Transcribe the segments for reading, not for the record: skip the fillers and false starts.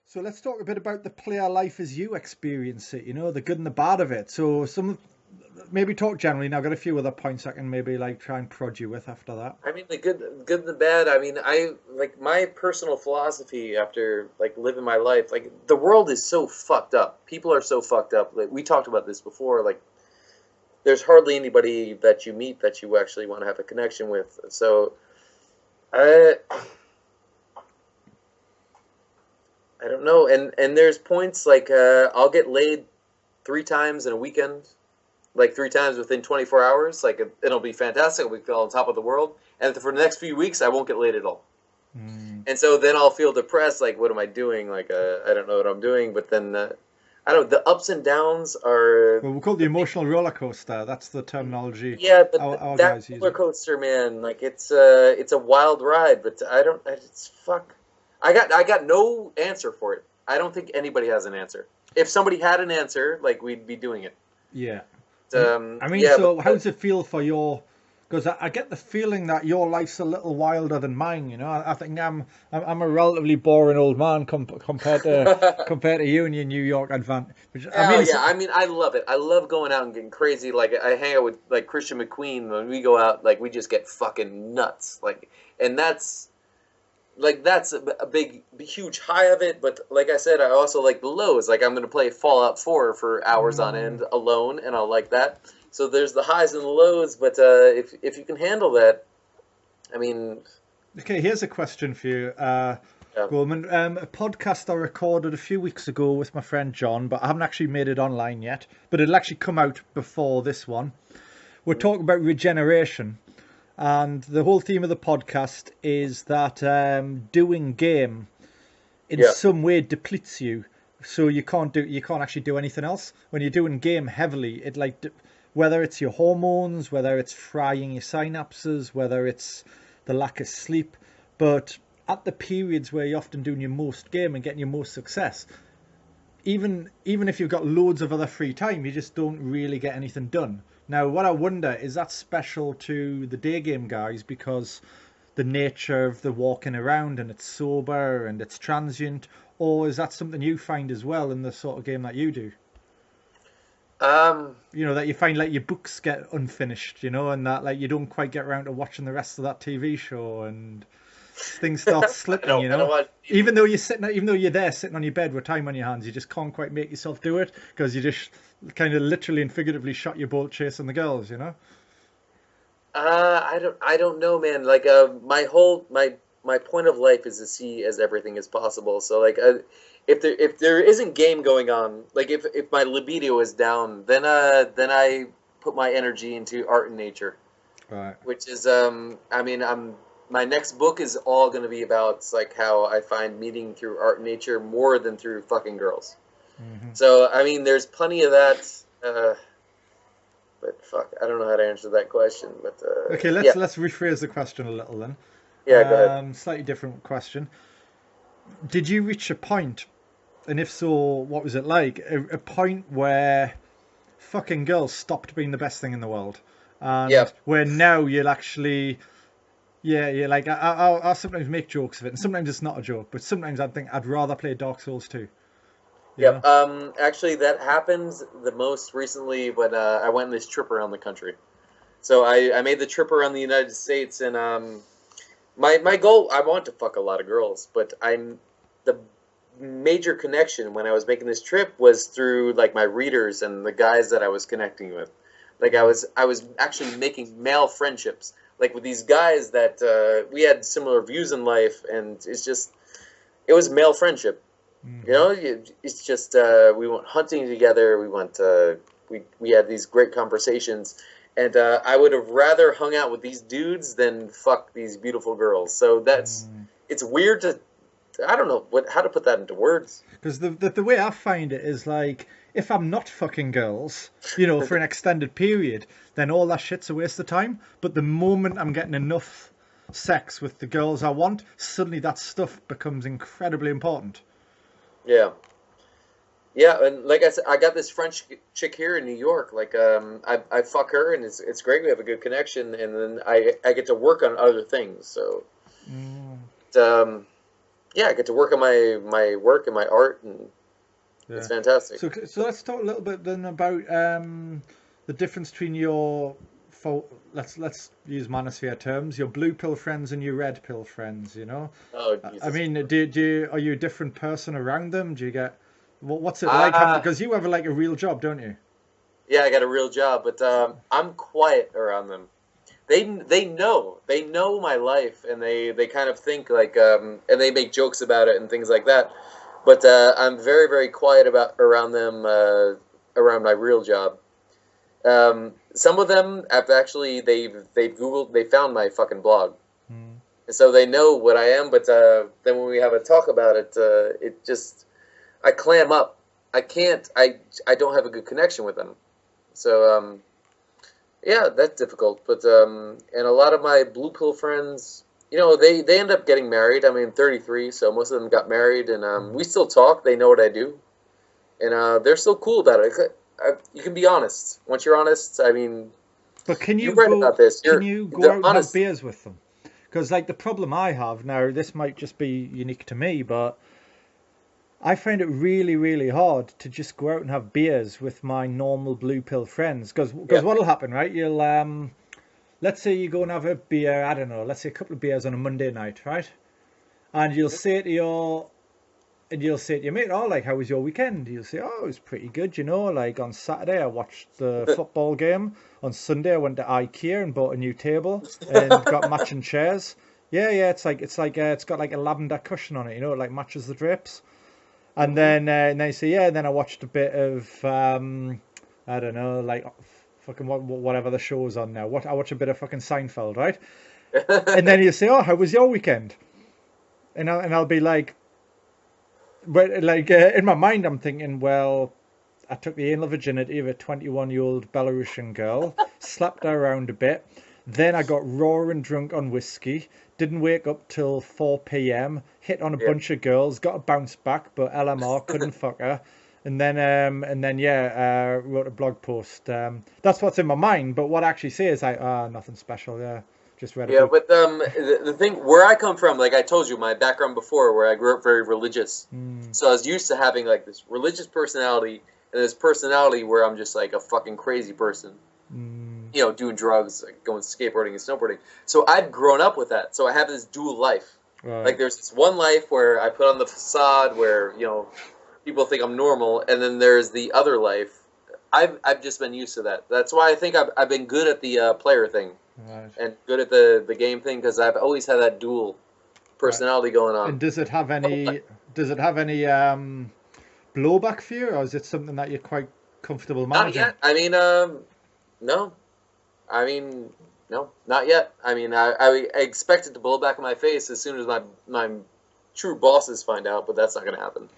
So let's talk a bit about the player life as you experience it, the good and the bad of it. So maybe talk generally, and I've got a few other points I can maybe like try and prod you with after that. I mean, the good and the bad. I mean, I like my personal philosophy after like living my life. Like the world is so fucked up. People are so fucked up. Like we talked about this before. Like there's hardly anybody that you meet that you actually want to have a connection with. So, I don't know. And there's points like I'll get laid 3 times in a weekend, like 3 times within 24 hours. Like it'll be fantastic. I'll be on top of the world. And for the next few weeks, I won't get laid at all. And so then I'll feel depressed. Like, what am I doing? Like, I don't know what I'm doing. But then, I don't know. The ups and downs are. Well, we call it the emotional roller coaster. That's the terminology. Yeah, but our that guys use roller it. coaster, man. Like it's a wild ride. But I don't. It's fuck. I got no answer for it. I don't think anybody has an answer. If somebody had an answer, like we'd be doing it. Yeah. I mean, yeah, so how does it feel for your? Because I get the feeling that your life's a little wilder than mine. I think I'm a relatively boring old man compared to you and your New York advance. I mean, I love it. I love going out and getting crazy. Like I hang out with like Christian McQueen when we go out. Like we just get fucking nuts. And that's a big, huge high of it. But like I said, I also like the lows. Like I'm going to play Fallout 4 for hours on end alone, and I'll like that. So there's the highs and the lows. But if you can handle that, I mean. Okay, here's a question for you, Goldmund. A podcast I recorded a few weeks ago with my friend John, but I haven't actually made it online yet. But it'll actually come out before this one. We're talking about regeneration. And the whole theme of the podcast is that doing game in some way depletes you, so you can't actually do anything else. When you're doing game heavily, it whether it's your hormones, whether it's frying your synapses, whether it's the lack of sleep, but at the periods where you're often doing your most game and getting your most success, even if you've got loads of other free time, you just don't really get anything done. Now, what I wonder, is that special to the day game guys because the nature of the walking around and it's sober and it's transient, or is that something you find as well in the sort of game that you do? That you find like your books get unfinished, and that like you don't quite get around to watching the rest of that TV show and things start slipping, even though you're there sitting on your bed with time on your hands, you just can't quite make yourself do it because you just kind of literally and figuratively shot your bolt chasing the girls, I don't know, man. Like my point of life is to see as everything as possible. So like if there isn't game going on, like if my libido is down, then I put my energy into art and nature, right? Which is my next book is all going to be about like how I find meaning through art and nature more than through fucking girls. Mm-hmm. So I mean, there's plenty of that. But fuck, I don't know how to answer that question. But okay, let's rephrase the question a little then. Yeah, go ahead. Slightly different question. Did you reach a point, and if so, what was it like? A point where fucking girls stopped being the best thing in the world, and where now you'll actually. Yeah, like I'll sometimes make jokes of it, and sometimes it's not a joke, but sometimes I think I'd rather play Dark Souls 2. Yep. Actually, that happened the most recently when I went on this trip around the country. So I made the trip around the United States, and my goal, I want to fuck a lot of girls, but the major connection when I was making this trip was through like my readers and the guys that I was connecting with. Like I was actually making male friendships. Like with these guys that we had similar views in life, and it was male friendship. Mm-hmm. It's just we went hunting together. We went we had these great conversations, and I would have rather hung out with these dudes than fuck these beautiful girls. So it's weird to I don't know how to put that into words. Because the way I find it is like, if I'm not fucking girls, for an extended period, then all that shit's a waste of time. But the moment I'm getting enough sex with the girls I want, suddenly that stuff becomes incredibly important. Yeah. Yeah, and like I said, I got this French chick here in New York. Like, I fuck her, and it's great. We have a good connection, and then I get to work on other things. So, um, yeah, I get to work on my work and my art, and it's fantastic. So let's talk a little bit then about the difference between your let's use manosphere terms, your blue pill friends and your red pill friends. You know, Oh, Jesus. I mean, are you a different person around them? Do you get what's it like? Because you have like a real job, don't you? Yeah, I got a real job, but I'm quiet around them. They know my life, and they kind of think like and they make jokes about it and things like that. But I'm very very quiet about around them around my real job. Some of them have actually they've Googled, they found my fucking blog, and so they know what I am. But then when we have a talk about it, it just I clam up. I can't. I don't have a good connection with them. So yeah, that's difficult. But and a lot of my blue pill friends, you know, they end up getting married. I mean, 33, so most of them got married, and we still talk. They know what I do, and they're still cool about it. You can be honest. Once you're honest, I mean, but can you read about this. Can you go out and have beers with them? Because like the problem I have now, this might just be unique to me, but I find it really, really hard to just go out and have beers with my normal blue pill friends. Because what'll happen, right? You'll let's say you go and have a beer. I don't know. Let's say a couple of beers on a Monday night, right? And you'll say to your mate, oh, like, how was your weekend? You'll say, oh, it was pretty good, you know. Like, on Saturday, I watched the football game. On Sunday, I went to IKEA and bought a new table and got matching chairs. Yeah, it's got like a lavender cushion on it, you know, it like matches the drapes. And then you say, yeah, and then I watched a bit of, I don't know, like, fucking whatever the show's on now. I watch a bit of fucking Seinfeld, right? And then you say, oh, how was your weekend? And I'll be like, but like in my mind, I'm thinking, well, I took the anal virginity of a 21-year-old Belarusian girl, slapped her around a bit. Then I got roaring drunk on whiskey. Didn't wake up till 4 p.m. Hit on a bunch of girls. Got a bounce back, but LMR couldn't fuck her. And then wrote a blog post. That's what's in my mind. But what I actually say is nothing special. Yeah. Just read a book. But the thing where I come from, like I told you, my background before, where I grew up very religious, so I was used to having like this religious personality and this personality where I'm just like a fucking crazy person, you know, doing drugs, like going skateboarding and snowboarding. So I've grown up with that. So I have this dual life. Right. Like there's this one life where I put on the facade where, you know, people think I'm normal, and then there's the other life. I've just been used to that. That's why I think I've been good at the player thing. Right. And good at the game thing, because I've always had that dual personality going on. And does it have any blowback for you, or is it something that you're quite comfortable managing? Not yet. I mean, no. I mean, no, not yet. I mean, I expect it to blow back in my face as soon as my true bosses find out, but that's not going to happen.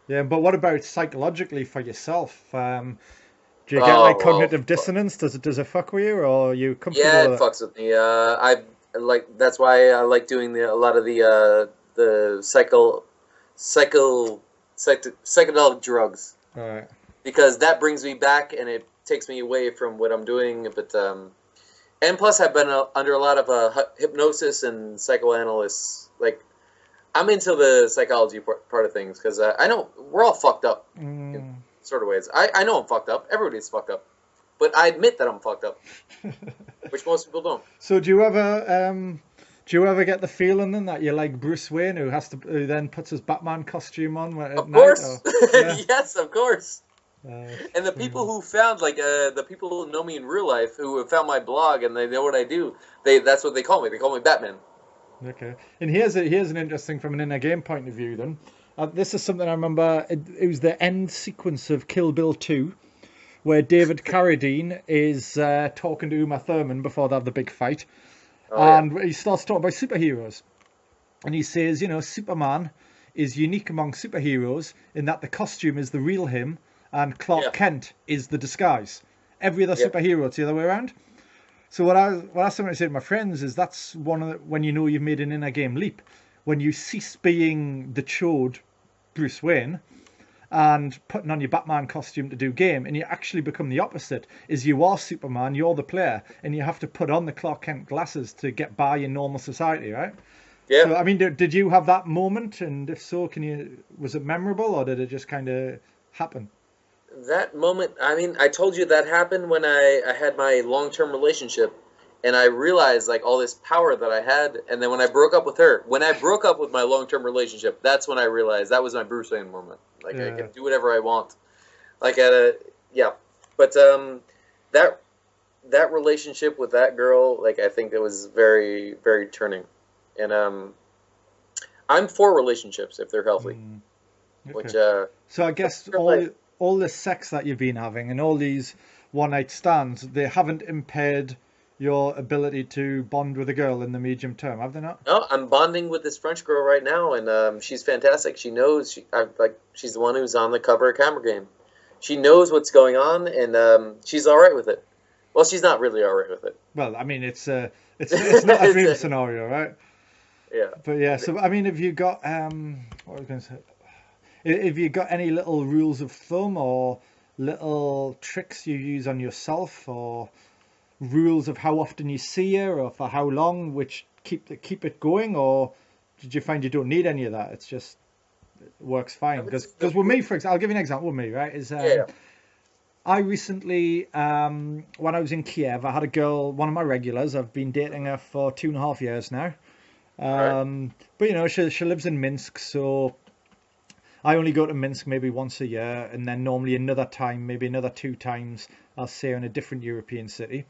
Yeah, but what about psychologically for yourself? Do you get like cognitive dissonance? Does it fuck with you, or are you comfortable? Yeah, it fucks with me. I like, that's why I like doing a lot of the psychedelic drugs. All right. Because that brings me back and it takes me away from what I'm doing. But and plus I've been under a lot of hypnosis and psychoanalysts. Like, I'm into the psychology part of things because I know we're all fucked up. Sort of ways. I know I'm fucked up. Everybody's fucked up. But I admit that I'm fucked up. Which most people don't. So do you ever get the feeling then that you're like Bruce Wayne who then puts his Batman costume on at night? Of course. Yes, of course. And the people who found, like, the people who know me in real life, who have found my blog and they know what I do, that's what they call me. They call me Batman. Okay. And here's an interesting from an inner game point of view then. This is something I remember. It was the end sequence of Kill Bill 2, where David Carradine is talking to Uma Thurman before they have the big fight. And he starts talking about superheroes. And he says, you know, Superman is unique among superheroes in that the costume is the real him and Clark Kent is the disguise. Every other superhero, it's the other way around. So what I sometimes say to my friends is that's when you know you've made an inner game leap. When you cease being the chode Bruce Wayne and putting on your Batman costume to do game, and you actually become the opposite. Is you are Superman, you're the player, and you have to put on the Clark Kent glasses to get by in normal society, right? Yeah. So, I mean, did you have that moment? And if so, was it memorable, or did it just kind of happen? That moment, I mean, I told you that happened when I had my long-term relationship, and I realized like all this power that I had. And then when I broke up with her, when I broke up with my long-term relationship, that's when I realized that was my Bruce Wayne moment. Like I can do whatever I want. Like yeah. But that that relationship with that girl, like I think it was very, very turning. And I'm for relationships if they're healthy. Okay. Which so I guess all the sex that you've been having and all these one night stands, they haven't impaired your ability to bond with a girl in the medium term, have they not? No, I'm bonding with this French girl right now, and she's fantastic. She knows she's the one who's on the cover of Camera Game. She knows what's going on, and she's all right with it. Well, she's not really all right with it. Well, I mean, it's not a dream scenario, right? Yeah. But yeah, so I mean, have you got what was I going to say? Have you got any little rules of thumb or little tricks you use on yourself, or rules of how often you see her or for how long, which keep it going? Or did you find you don't need any of that? It's just it works fine. Because with me, for example, I'll give you an example with me, right? I recently, when I was in Kiev, I had a girl, one of my regulars. I've been dating her for 2.5 years now. But you know, she lives in Minsk, so I only go to Minsk maybe once a year, and then normally another time, maybe another 2 times, I'll stay in a different European city.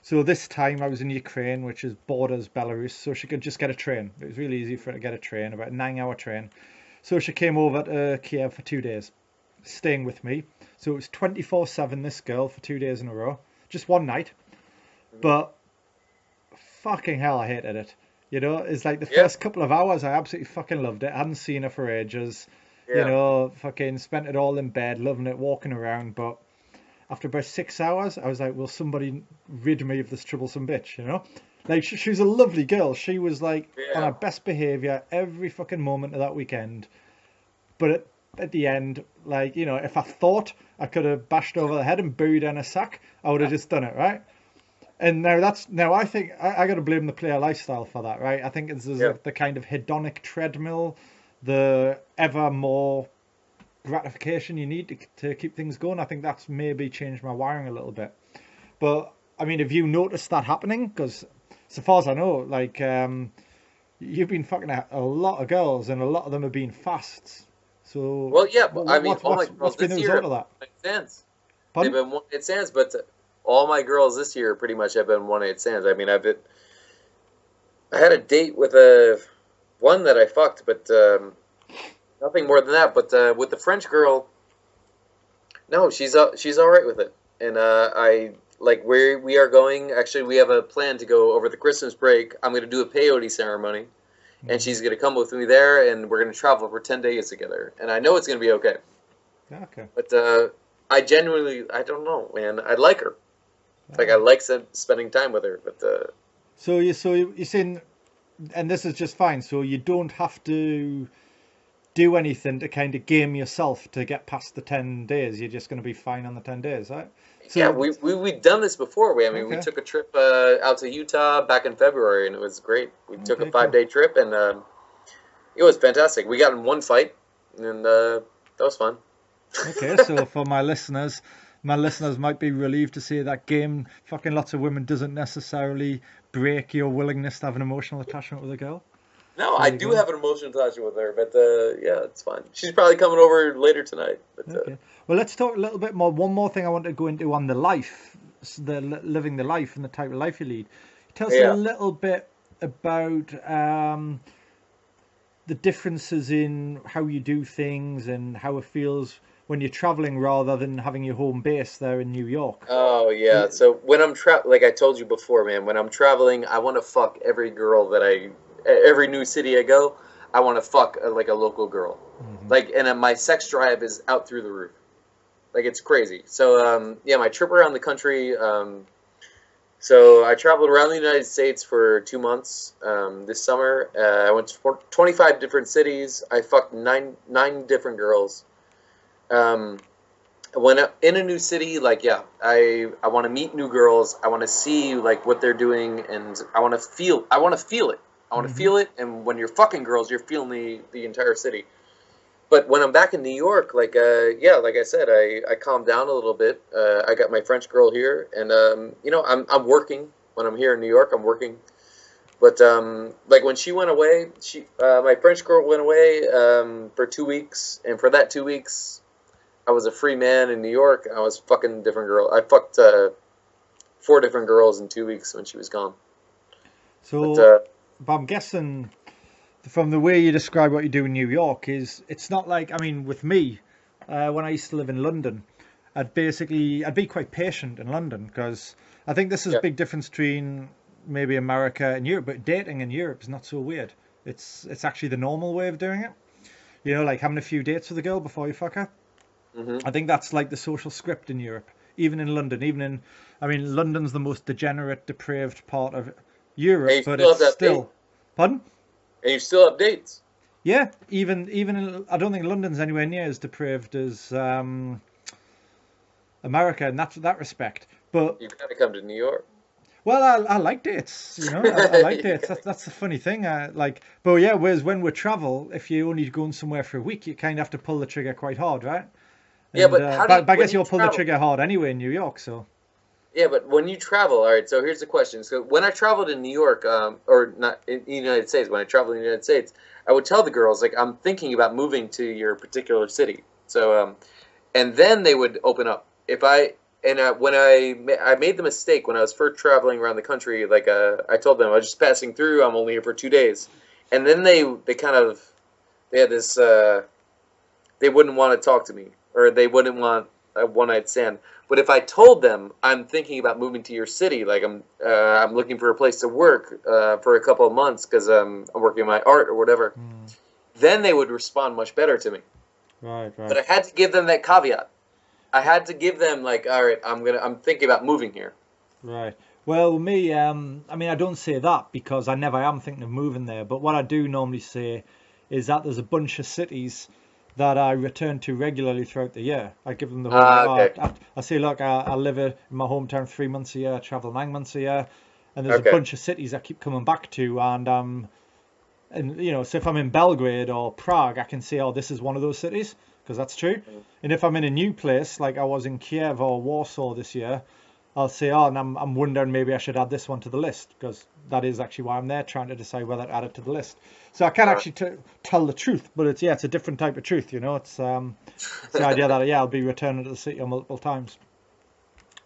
So this time I was in Ukraine, which is borders Belarus, so she could just get a train. It was really easy for her to get a train, about a 9-hour train. So she came over to Kiev for 2 days, staying with me. So it was 24/7, this girl, for 2 days in a row. Just one night. But fucking hell, I hated it. You know, it's like the first couple of hours, I absolutely fucking loved it. I hadn't seen her for ages. You know, fucking spent it all in bed, loving it, walking around. But after about 6 hours, I was like, will somebody rid me of this troublesome bitch, you know? Like, she was a lovely girl. She was like on her best behavior every fucking moment of that weekend. But at the end, like, you know, if I thought I could have bashed over the head and buried her in a sack, I would have just done it, right? And now I think I got to blame the player lifestyle for that, right? I think it's the kind of hedonic treadmill, the ever more gratification you need to keep things going. I think that's maybe changed my wiring a little bit. But I mean, have you noticed that happening? Because so far as I know, like you've been fucking a lot of girls, and a lot of them have been fasts. So well, yeah, but I mean, what's been the result of that? They've been one-night stands, but all my girls this year pretty much have been one-night stands. I mean, I had a date with one that I fucked, but nothing more than that. But with the French girl, no, she's all right with it. And I like where we are going. Actually, we have a plan to go over the Christmas break. I'm going to do a peyote ceremony, and she's going to come with me there, and we're going to travel for 10 days together. And I know it's going to be okay. Okay. But I don't know, man. I like her. Like, I like spending time with her. But so you're saying, and this is just fine. So you don't have to do anything to kind of game yourself to get past the 10 days. You're just going to be fine on the 10 days, right? So, yeah, we've done this before. We took a trip out to Utah back in February, and it was great. We took a 5-day trip, and it was fantastic. We got in one fight, and that was fun. Okay, so for my listeners might be relieved to see that game fucking lots of women doesn't necessarily break your willingness to have an emotional attachment with a girl. No, I do have an emotional attachment with her, but yeah, it's fine. She's probably coming over later tonight. But, okay. Well, let's talk a little bit more. One more thing I want to go into on the life, living the life and the type of life you lead. Tell us a little bit about the differences in how you do things and how it feels when you're traveling rather than having your home base there in New York. Oh, yeah. So when I'm like I told you before, man, when I'm traveling, I want to fuck every girl every new city I go, I want to fuck like a local girl. Mm-hmm. Like, and my sex drive is out through the roof. Like, it's crazy. So, yeah, my trip around the country, so I traveled around the United States for 2 months this summer. I went to 25 different cities. I fucked nine different girls. when in a new city, like, yeah, I want to meet new girls. I want to see like what they're doing, and I want to feel it. I want to feel it. And when you're fucking girls, you're feeling the entire city. But when I'm back in New York, like, yeah, like I said, I calmed down a little bit. I got my French girl here, and you know, I'm working when I'm here in New York. I'm working, but like when she went away, my French girl went away for 2 weeks, and for that 2 weeks, I was a free man in New York. I was fucking a different girl. I fucked 4 different girls in 2 weeks when she was gone. So, but I'm guessing from the way you describe what you do in New York is it's not like, I mean, with me, when I used to live in London, I'd be quite patient in London because I think this is a big difference between maybe America and Europe, but dating in Europe is not so weird. It's actually the normal way of doing it. You know, like having a few dates with a girl before you fuck her. I think that's like the social script in Europe, even in London, I mean, London's the most degenerate, depraved part of Europe, but it's still, pardon? And you still have dates. Yeah, even I don't think London's anywhere near as depraved as America in that respect. But you gotta come to New York. Well, I like dates, you know. I like dates. That's the funny thing. But yeah. Whereas when we travel, if you're only going somewhere for a week, you kind of have to pull the trigger quite hard, right? And, yeah, but I guess you'll pull the trigger hard anyway in New York, so. Yeah, but when you travel, all right. So here's the question. So when I traveled in New York, or not in the United States, when I traveled in the United States, I would tell the girls like I'm thinking about moving to your particular city. So, and then they would open up. When I made the mistake when I was first traveling around the country, like I told them I was just passing through. I'm only here for 2 days, and then they had this. They wouldn't want to talk to me, or they wouldn't want a one-night stand. But if I told them I'm thinking about moving to your city, like I'm looking for a place to work for a couple of months because I'm working on my art or whatever, then they would respond much better to me. Right. But I had to give them that caveat. I had to give them like, all right, I'm thinking about moving here. Right. Well, me, I mean, I don't say that because I never am thinking of moving there. But what I do normally say is that there's a bunch of cities that I return to regularly throughout the year. I give them the whole. Okay. I say, look, I live in my hometown 3 months a year. I travel 9 months a year, and there's a bunch of cities I keep coming back to. And you know, so if I'm in Belgrade or Prague, I can say, oh, this is one of those cities because that's true. And if I'm in a new place, like I was in Kiev or Warsaw this year, I'll say, oh, and I'm wondering maybe I should add this one to the list because that is actually why I'm there, trying to decide whether to add it to the list. So I can't actually tell the truth, but it's a different type of truth, you know. It's the idea that I'll be returning to the city multiple times.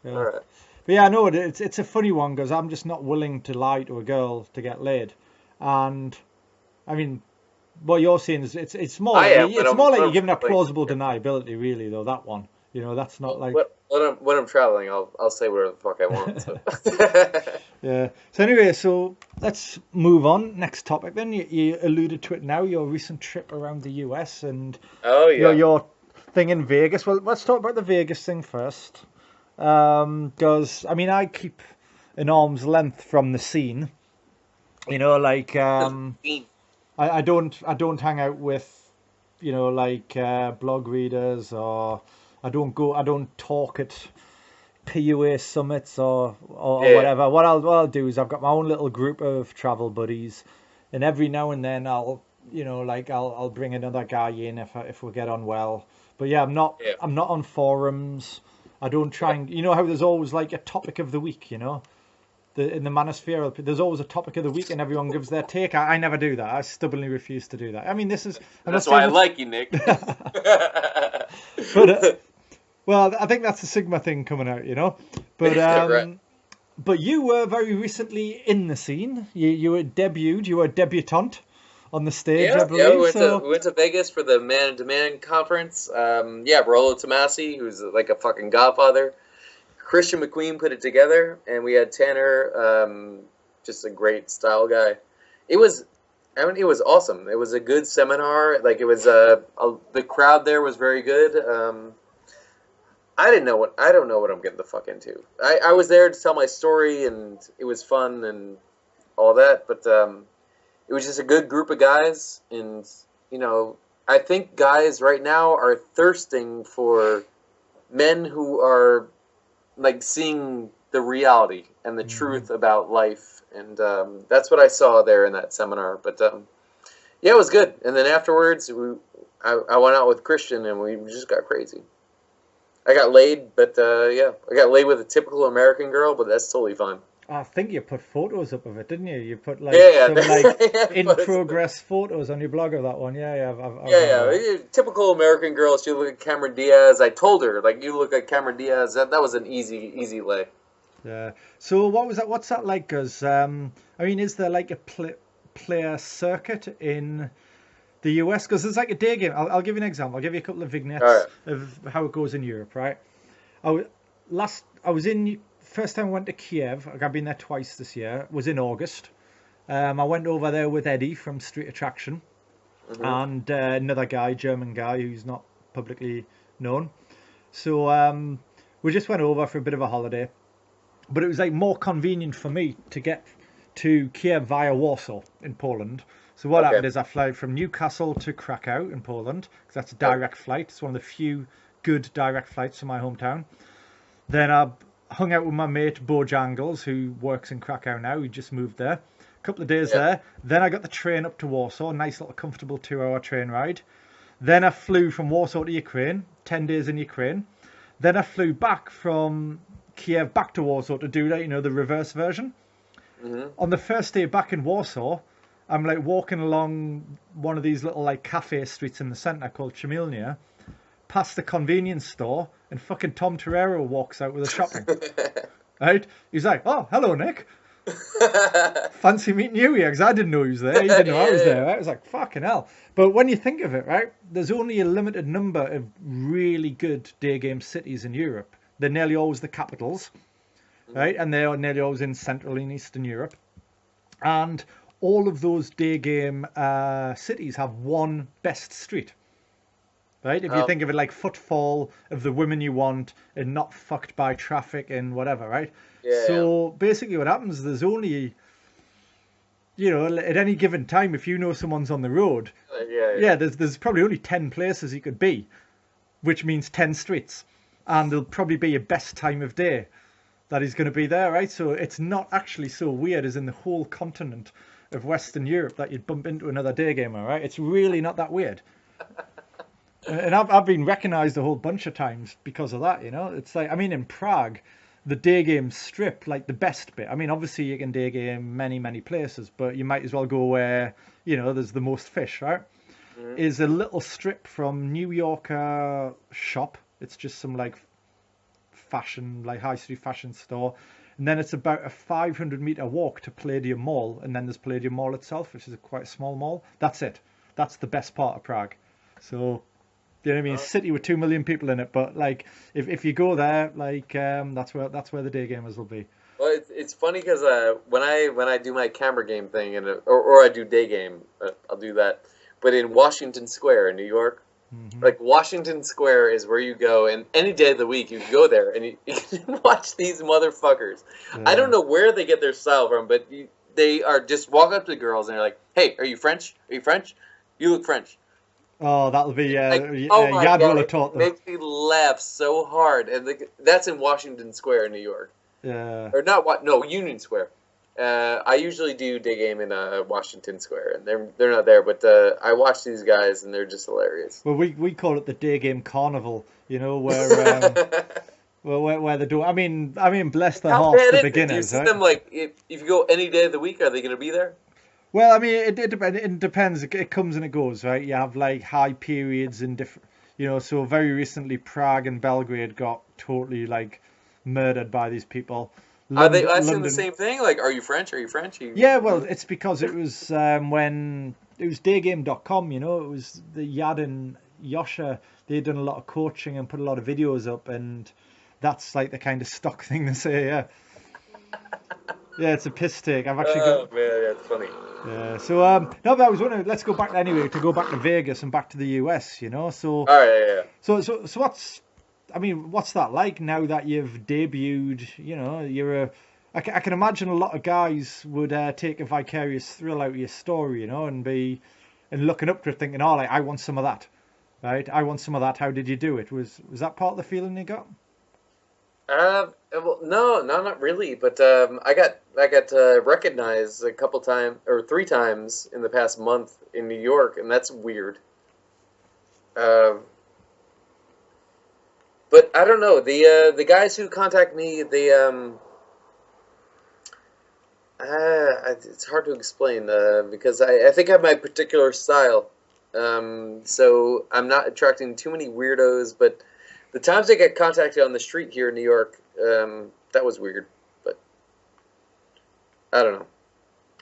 All right. But yeah, I know it's a funny one because I'm just not willing to lie to a girl to get laid, and I mean, what you're saying is it's more like you're giving a plausible deniability, really, though. That one, you know, that's not like. When I'm traveling, I'll say whatever the fuck I want. So. Yeah. So anyway, so let's move on. Next topic then. You alluded to it now. Your recent trip around the US and your thing in Vegas. Well, let's talk about the Vegas thing first. Because I mean, I keep an arm's length from the scene. You know, like I don't hang out with, you know, like blog readers, or I don't talk at PUA summits or whatever. What I'll do is I've got my own little group of travel buddies, and every now and then I'll bring another guy in if we get on well. But yeah, I'm not on forums. I don't try and, you know how there's always like a topic of the week, you know. In the manosphere, there's always a topic of the week, and everyone gives their take. I never do that. I stubbornly refuse to do that. I mean, that's why I like you, Nick. But well, I think that's the Sigma thing coming out, you know. But right. But you were very recently in the scene. You were debuted. You were a debutante on the stage. I believe. Yeah, we went to Vegas for the Man to Man conference. Rollo Tomasi, who's like a fucking godfather. Christian McQueen put it together, and we had Tanner, just a great style guy. It was awesome. It was a good seminar. Like, it was the crowd there was very good. I don't know what I'm getting the fuck into. I was there to tell my story, and it was fun and all that. But it was just a good group of guys, and you know, I think guys right now are thirsting for men who are like seeing the reality and the truth about life, and that's what I saw there in that seminar. But yeah, it was good. And then afterwards, I went out with Christian, and we just got crazy. I got laid, but yeah, I got laid with a typical American girl, but that's totally fine. I think you put photos up of it, didn't you? You put like Yeah, some like yeah, in progress photos on your blog of that one. Yeah, yeah. Typical American girl. She looked like Cameron Diaz. I told her, like, you look like Cameron Diaz. That was an easy lay. Yeah. So what was that? What's that like? Because I mean, is there like a player circuit in the US? Because there's like a day game. I'll give you an example. I'll give you a couple of vignettes of how it goes in Europe. Right. I was in first time I went to Kiev. I've been there twice this year. Was in August. I went over there with Eddie from Street Attraction and another guy, German guy who's not publicly known. So we just went over for a bit of a holiday. But it was like more convenient for me to get to Kiev via Warsaw in Poland. So what happened is I flew from Newcastle to Krakow in Poland, because that's a direct flight. It's one of the few good direct flights to my hometown. Then I hung out with my mate Bojangles, who works in Krakow now. He just moved there. A couple of days there. Then I got the train up to Warsaw, a nice little comfortable 2-hour train ride. Then I flew from Warsaw to Ukraine, 10 days in Ukraine. Then I flew back from Kiev back to Warsaw to do that, the reverse version. On the first day back in Warsaw, I'm like walking along one of these little like cafe streets in the centre called Chmielnia, past the convenience store, and fucking Tom Torero walks out with a shopping. Right? He's like, "Oh, hello, Nick. Fancy meeting you here," because I didn't know he was there. He didn't know I was there. Right? I was like, fucking hell. But when you think of it, right, there's only a limited number of really good day game cities in Europe. They're nearly always the capitals, right? And they are nearly always in Central and Eastern Europe. And all of those day game cities have one best street, right? If you think of it like footfall of the women you want and not fucked by traffic and whatever, right? So basically what happens is there's only, at any given time, if you know someone's on the road, there's probably only 10 places he could be, which means 10 streets. And there'll probably be a best time of day that he's going to be there, right? So it's not actually so weird as in the whole continent of Western Europe that you'd bump into another day gamer, right? It's really not that weird. And I've been recognised a whole bunch of times because of that, It's like, I mean, in Prague, the day game strip, like the best bit. I mean, obviously you can day game many places, but you might as well go where, there's the most fish, right? Is a little strip from New Yorker shop. It's just some like fashion, like high street fashion store. And then it's about a 500-meter walk to Palladium Mall. And then there's Palladium Mall itself, which is quite a small mall. That's it. That's the best part of Prague. So, you know what I mean? City with 2 million people in it. But like, if you go there, like, that's where the day gamers will be. Well, it's funny because when I do my camera game thing or I do day game, I'll do that. But in Washington Square in New York, like Washington Square is where you go, and any day of the week you go there and you can watch these motherfuckers. I don't know where they get their style from, but they are just walk up to the girls and they're like, "Hey, are you French? Are you French? You look French." Oh, that'll be oh my Yad God, will have taught them. It makes me laugh so hard, and that's in Washington Square in New York. Yeah. Or not what? No, Union Square. I usually do day game in Washington Square, and they're not there, but I watch these guys, and they're just hilarious. Well, we call it the day game carnival, where where they do. I mean, bless their hearts, the beginners. Do you see right? them like if you go any day of the week, are they going to be there? Well, I mean, it depends. It comes and it goes, right? You have like high periods in different, So very recently, Prague and Belgrade got totally like murdered by these people. Are they asking the same thing? Like, are you French? Are you French? Yeah, well, it's because it was when it was daygame.com, It was the Yad and Yosha. They'd done a lot of coaching and put a lot of videos up, and that's like the kind of stock thing to say, yeah. Yeah, it's a piss take. I've actually got... Oh, man, that's funny. Yeah, so, no, but I was wondering, let's go back anyway, to go back to Vegas and back to the US, So... All right, yeah. So what's that like now that you've debuted? I can imagine a lot of guys would take a vicarious thrill out of your story, and be and looking up to it, thinking, "Oh, like I want some of that." Right? I want some of that. How did you do it? Was that part of the feeling you got? Well, no, not really. But I got recognized a couple times or 3 times in the past month in New York, and that's weird. But I don't know, the guys who contact me, it's hard to explain because I think I have my particular style. So I'm not attracting too many weirdos, but the times I get contacted on the street here in New York, that was weird. But I don't know.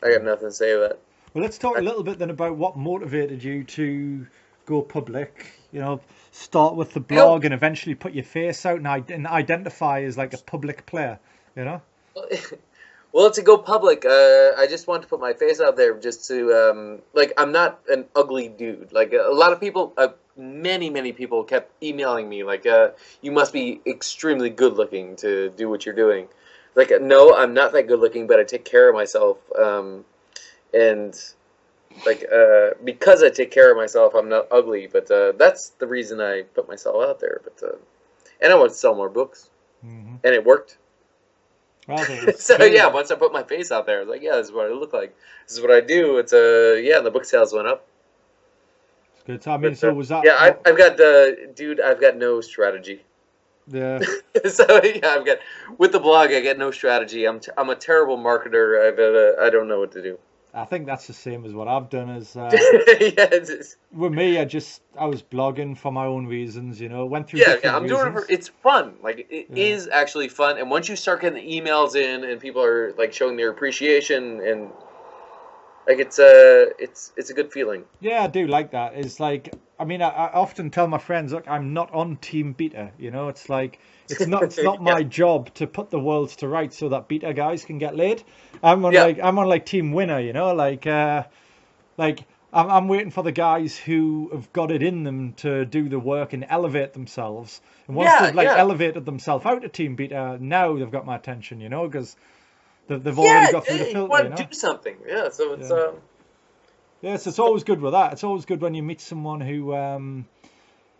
I got nothing to say about it. Well, let's talk a little bit then about what motivated you to go public. You know, start with the blog and eventually put your face out and identify as like a public player. You know. Well, to go public, I just want to put my face out there just to, like, I'm not an ugly dude. Like, a lot of people, many people kept emailing me, like, you must be extremely good looking to do what you're doing. Like, no, I'm not that good looking, but I take care of myself. And, like, because I take care of myself, I'm not ugly. But that's the reason I put myself out there. But and I want to sell more books. Mm-hmm. And it worked. So yeah, once I put my face out there, I was like, yeah, this is what I look like. This is what I do. It's yeah, and the book sales went up. It's good. So I mean, so was that? Yeah, I've got dude, I've got no strategy. Yeah. So yeah, I've got with the blog, I get no strategy. I'm a terrible marketer. I don't know what to do. I think that's the same as what I've done. As yeah, with me, I was blogging for my own reasons, you know. Went through I'm doing it it's fun. Like it is actually fun. And once you start getting the emails in and people are like showing their appreciation and like it's a good feeling. Yeah, I do like that. It's like I mean, I often tell my friends, look, I'm not on Team Beta. You know, it's like it's not my job to put the worlds to rights so that beta guys can get laid. I'm on Team Winner. You know, like I'm waiting for the guys who have got it in them to do the work and elevate themselves. And once they've elevated themselves out of Team Beta, now they've got my attention. You know, because they've already got through the filter. You want to do something, So it's Yes, it's always good with that. It's always good when you meet someone who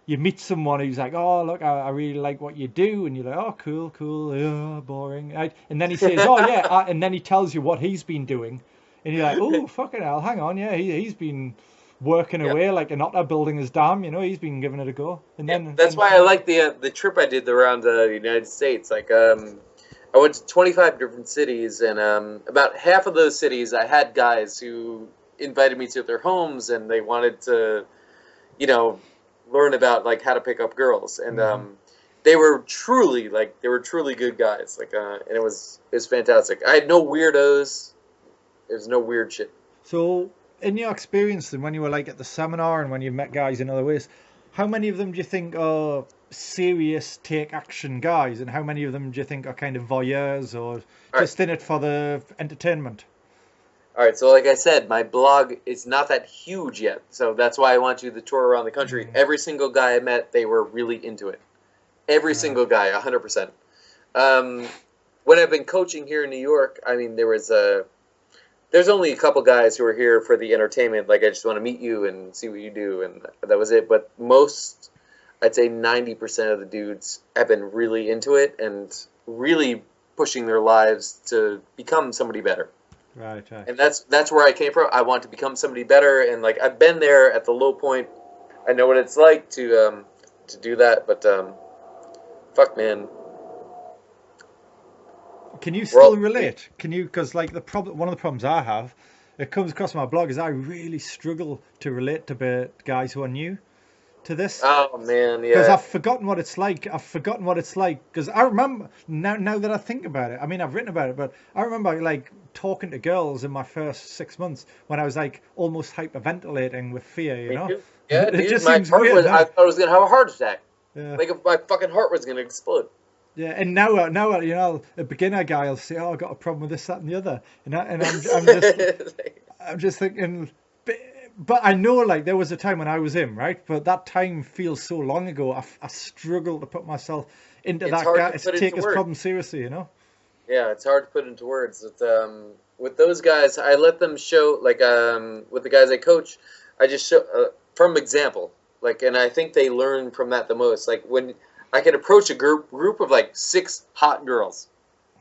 who's like, oh, look, I really like what you do. And you're like, oh, cool, yeah, boring. Right? And then he says, oh, yeah. And then he tells you what he's been doing. And you're like, oh, fucking hell, hang on. Yeah, he's been working away like an otter building his dam. You know, he's been giving it a go. And then that's why I like the trip I did around the United States. Like, I went to 25 different cities. And about half of those cities, I had guys who invited me to their homes and they wanted to, learn about like how to pick up girls. And they were truly good guys. Like and it was fantastic. I had no weirdos. There's no weird shit. So in your experience then when you were like at the seminar and when you met guys in other ways, how many of them do you think are serious take action guys and how many of them do you think are kind of voyeurs or just in it for the entertainment? All right, so like I said, my blog is not that huge yet, so that's why I want to do the tour around the country. Mm-hmm. Every single guy I met, they were really into it. Every single guy, 100%. When I've been coaching here in New York, I mean, there's only a couple guys who are here for the entertainment, like I just want to meet you and see what you do, and that was it. But most, I'd say 90% of the dudes have been really into it and really pushing their lives to become somebody better. Right. And that's where I came from. I want to become somebody better, and like I've been there at the low point. I know what it's like to do that, but fuck, man. Can you still relate? Can you? Because like one of the problems I have, it comes across my blog, is I really struggle to relate to guys who are new to this. Oh man, yeah. Because I've forgotten what it's like. Because I remember now that I think about it. I mean, I've written about it, but I remember like talking to girls in my first 6 months when I was like almost hyperventilating with fear. You know? Too. Yeah, it just seems weird. I thought I was gonna have a heart attack. Yeah. Like if my fucking heart was gonna explode. Yeah, and now a beginner guy will say, "Oh, I got a problem with this, that, and the other," and I'm just thinking. But I know, like, there was a time when I was him, right? But that time feels so long ago. I struggle to put myself into that guy. To take his problem seriously, you know? Yeah, it's hard to put into words. With those guys, I let them show, like, with the guys I coach, I just show from example, like, and I think they learn from that the most. Like when I can approach a group of like 6 hot girls,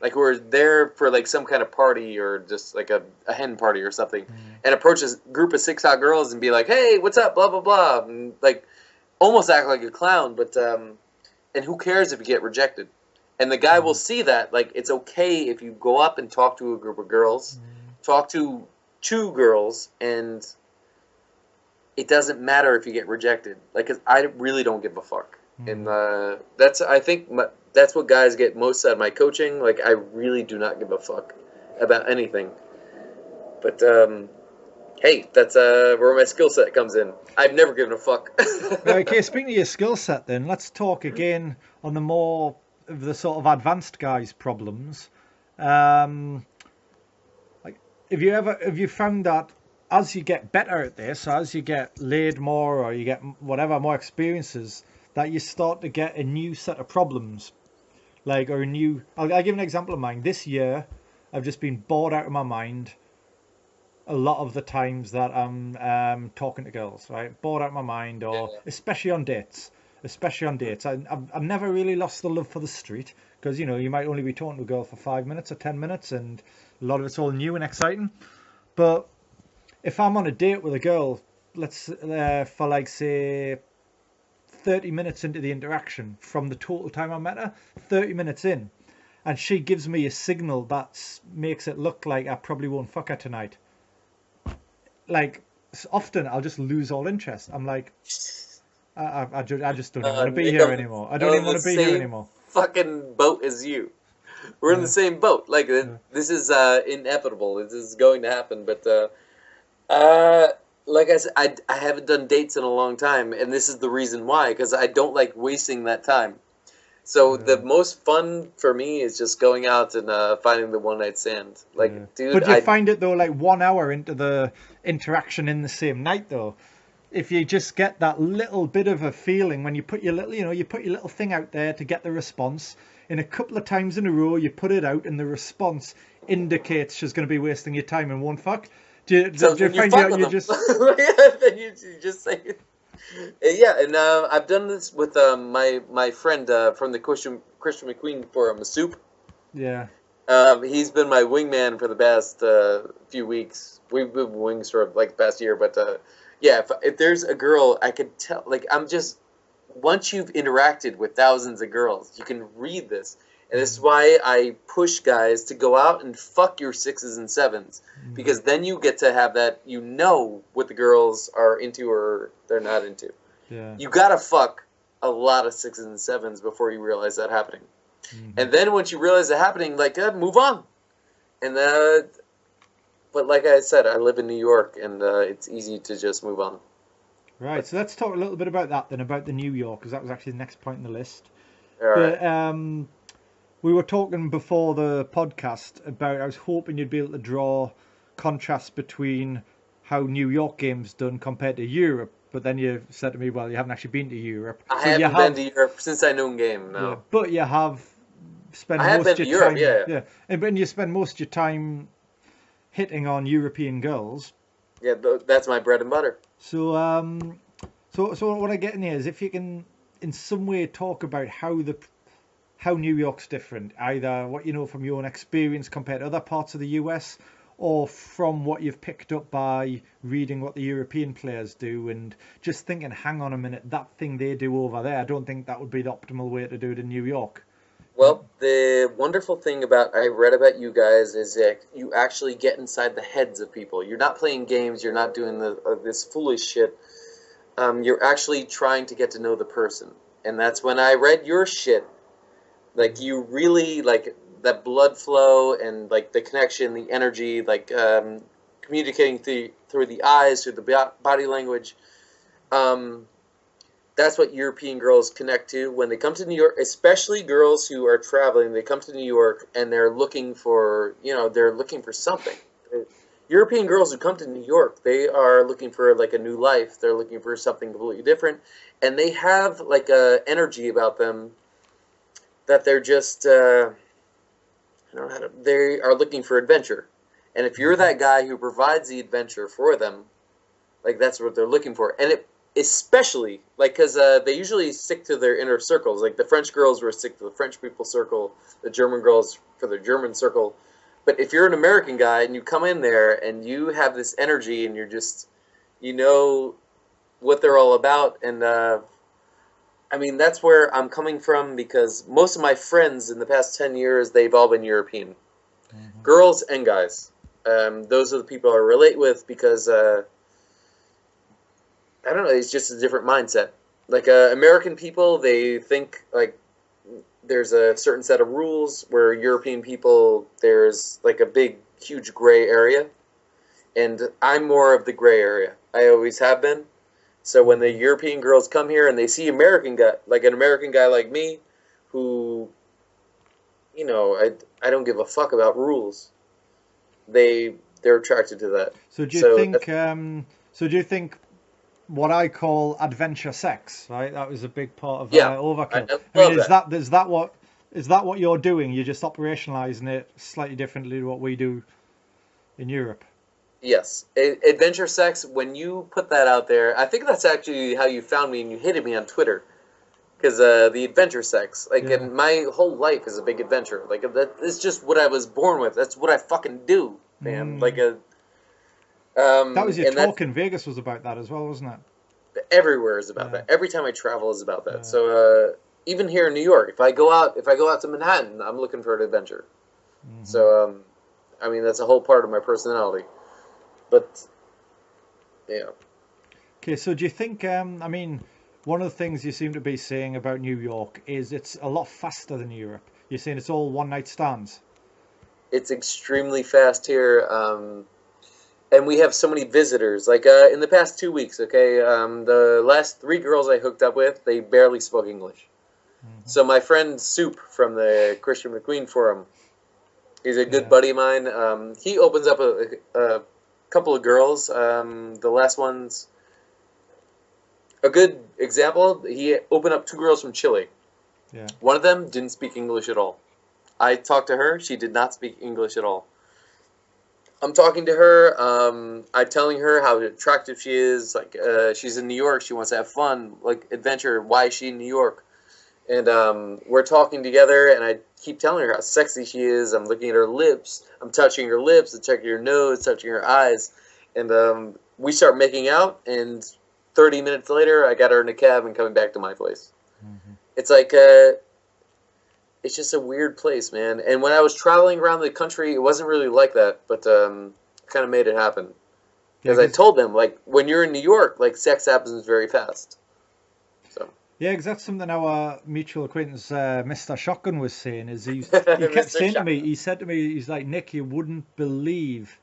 like who are there for like some kind of party or just like a hen party or something, and approach a group of 6 hot girls and be like, "Hey, what's up?" Blah blah blah, and like almost act like a clown, but and who cares if you get rejected? And the guy will see that like it's okay if you go up and talk to a group of girls, talk to 2 girls, and it doesn't matter if you get rejected. Like, 'cause I really don't give a fuck. And I think that's what guys get most out of my coaching. Like, I really do not give a fuck about anything. But hey, that's where my skill set comes in. I've never given a fuck. Okay, speaking of your skill set, then let's talk again on the more of the sort of advanced guys' problems. Like, have you found that as you get better at this, as you get laid more or you get whatever more experiences, that you start to get a new set of problems, like, or a new. I'll give an example of mine. This year, I've just been bored out of my mind. A lot of the times that I'm talking to girls, right? Bored out of my mind, or especially on dates. I've never really lost the love for the street, because you might only be talking to a girl for 5 minutes or 10 minutes, and a lot of it's all new and exciting. But if I'm on a date with a girl, let's for like say 30 minutes into the interaction from the total time I met her, 30 minutes in, and she gives me a signal that makes it look like I probably won't fuck her tonight. Like, often I'll just lose all interest. I'm like, I just don't even want to be here anymore. I don't even want to be here anymore. Fucking boat as you. We're in the same boat. Like, this is inevitable. This is going to happen. But like I said, I haven't done dates in a long time, and this is the reason why, because I don't like wasting that time. So the most fun for me is just going out and finding the one night stand. Like, dude, but you find it though, like 1 hour into the interaction in the same night, though, if you just get that little bit of a feeling when you put your little, you put your little thing out there to get the response, in a couple of times in a row, you put it out, and the response indicates she's going to be wasting your time and won't fuck. Do you find out you just? Then you just say. Yeah, and I've done this with my friend from the Christian McQueen forum, Soup. Yeah. He's been my wingman for the past few weeks. We've been wings for like the past year, but yeah, if there's a girl, I could tell. Like, I'm just, once you've interacted with thousands of girls, you can read this. And this is why I push guys to go out and fuck your 6s and 7s. Because then you get to have that, what the girls are into or they're not into. Yeah. You gotta fuck a lot of 6s and 7s before you realize that happening. And then once you realize that happening, like, move on. And but like I said, I live in New York, and it's easy to just move on. Right, so let's talk a little bit about that then, about the New York, because that was actually the next point in the list. All right. We were talking before the podcast about, I was hoping you'd be able to draw contrasts between how New York game's done compared to Europe, but then you said to me, well, you haven't actually been to Europe. I haven't been to Europe since I know game, no. Yeah, but you have spent most of your time... Yeah. And you spend most of your time hitting on European girls. Yeah, that's my bread and butter. So what I get in here is if you can in some way talk about how New York's different, either what you know from your own experience compared to other parts of the US, or from what you've picked up by reading what the European players do and just thinking, hang on a minute, that thing they do over there, I don't think that would be the optimal way to do it in New York. Well, the wonderful thing I read about you guys is that you actually get inside the heads of people. You're not playing games, you're not doing this foolish shit. You're actually trying to get to know the person. And that's when I read your shit. Like, you really, like, that blood flow and, like, the connection, the energy, like, communicating through the eyes, through the body language. That's what European girls connect to when they come to New York, especially girls who are traveling. They come to New York and they're looking for, they're looking for something. European girls who come to New York, they are looking for, like, a new life. They're looking for something completely different. And they have, like, a energy about them that they're just, they are looking for adventure. And if you're that guy who provides the adventure for them, Like that's what they're looking for, and it especially like because they usually stick to their inner circles. Like the French girls were stick to the French people circle, the German girls for their German circle. But if you're an American guy and you come in there and you have this energy and you're just, you know, what they're all about, and I mean that's where I'm coming from because most of my friends in the past 10 years they've all been European, girls and guys. Those are the people I relate with because. I don't know. It's just a different mindset. Like American people, they think like there's a certain set of rules. Where European people, there's like a big, huge gray area, and I'm more of the gray area. I always have been. So when the European girls come here and they see American guy, like an American guy like me, who, you know, I don't give a fuck about rules. They're attracted to that. So do you think? So do you think? What I call adventure sex, right? That was a big part of Overkill. I mean, is that what you're doing? You're just operationalizing it slightly differently to what we do in Europe. Yes, adventure sex. When you put that out there, I think that's actually how you found me and you hated me on Twitter, because the adventure sex, like, and my whole life is a big adventure. Like it's just what I was born with. That's what I fucking do, man. Like a. That was your talk in Vegas was about that as well, wasn't it? Everywhere is about that. Every time I travel is about that. Yeah. So even here in New York, if I go out to Manhattan, I'm looking for an adventure. So I mean that's a whole part of my personality. But yeah. Okay, so do you think? I mean, one of the things you seem to be saying about New York is it's a lot faster than Europe. You're saying it's all one night stands. It's extremely fast here. And we have so many visitors. Like in the past 2 weeks, okay, the last 3 girls I hooked up with, they barely spoke English. So my friend Soup from the Christian McQueen forum, he's a good buddy of mine. He opens up a couple of girls. The last one's a good example. He opened up 2 girls from Chile. Yeah. One of them didn't speak English at all. I talked to her. She did not speak English at all. I'm talking to her. I'm telling her how attractive she is. Like she's in New York. She wants to have fun, like adventure. Why is she in New York? And we're talking together, and I keep telling her how sexy she is. I'm looking at her lips. I'm touching her lips. I'm checking her nose, touching her eyes. And we start making out, and 30 minutes later, I got her in a cab and coming back to my place. It's like... it's just a weird place, man. And when I was traveling around the country, it wasn't really like that, but kind of made it happen. Because I told them, like, when you're in New York, like, sex happens very fast. So. Yeah, because that's something our mutual acquaintance, Mr. Shotgun, was saying. Is he kept saying to me, he said to me, he's like, Nick, you wouldn't believe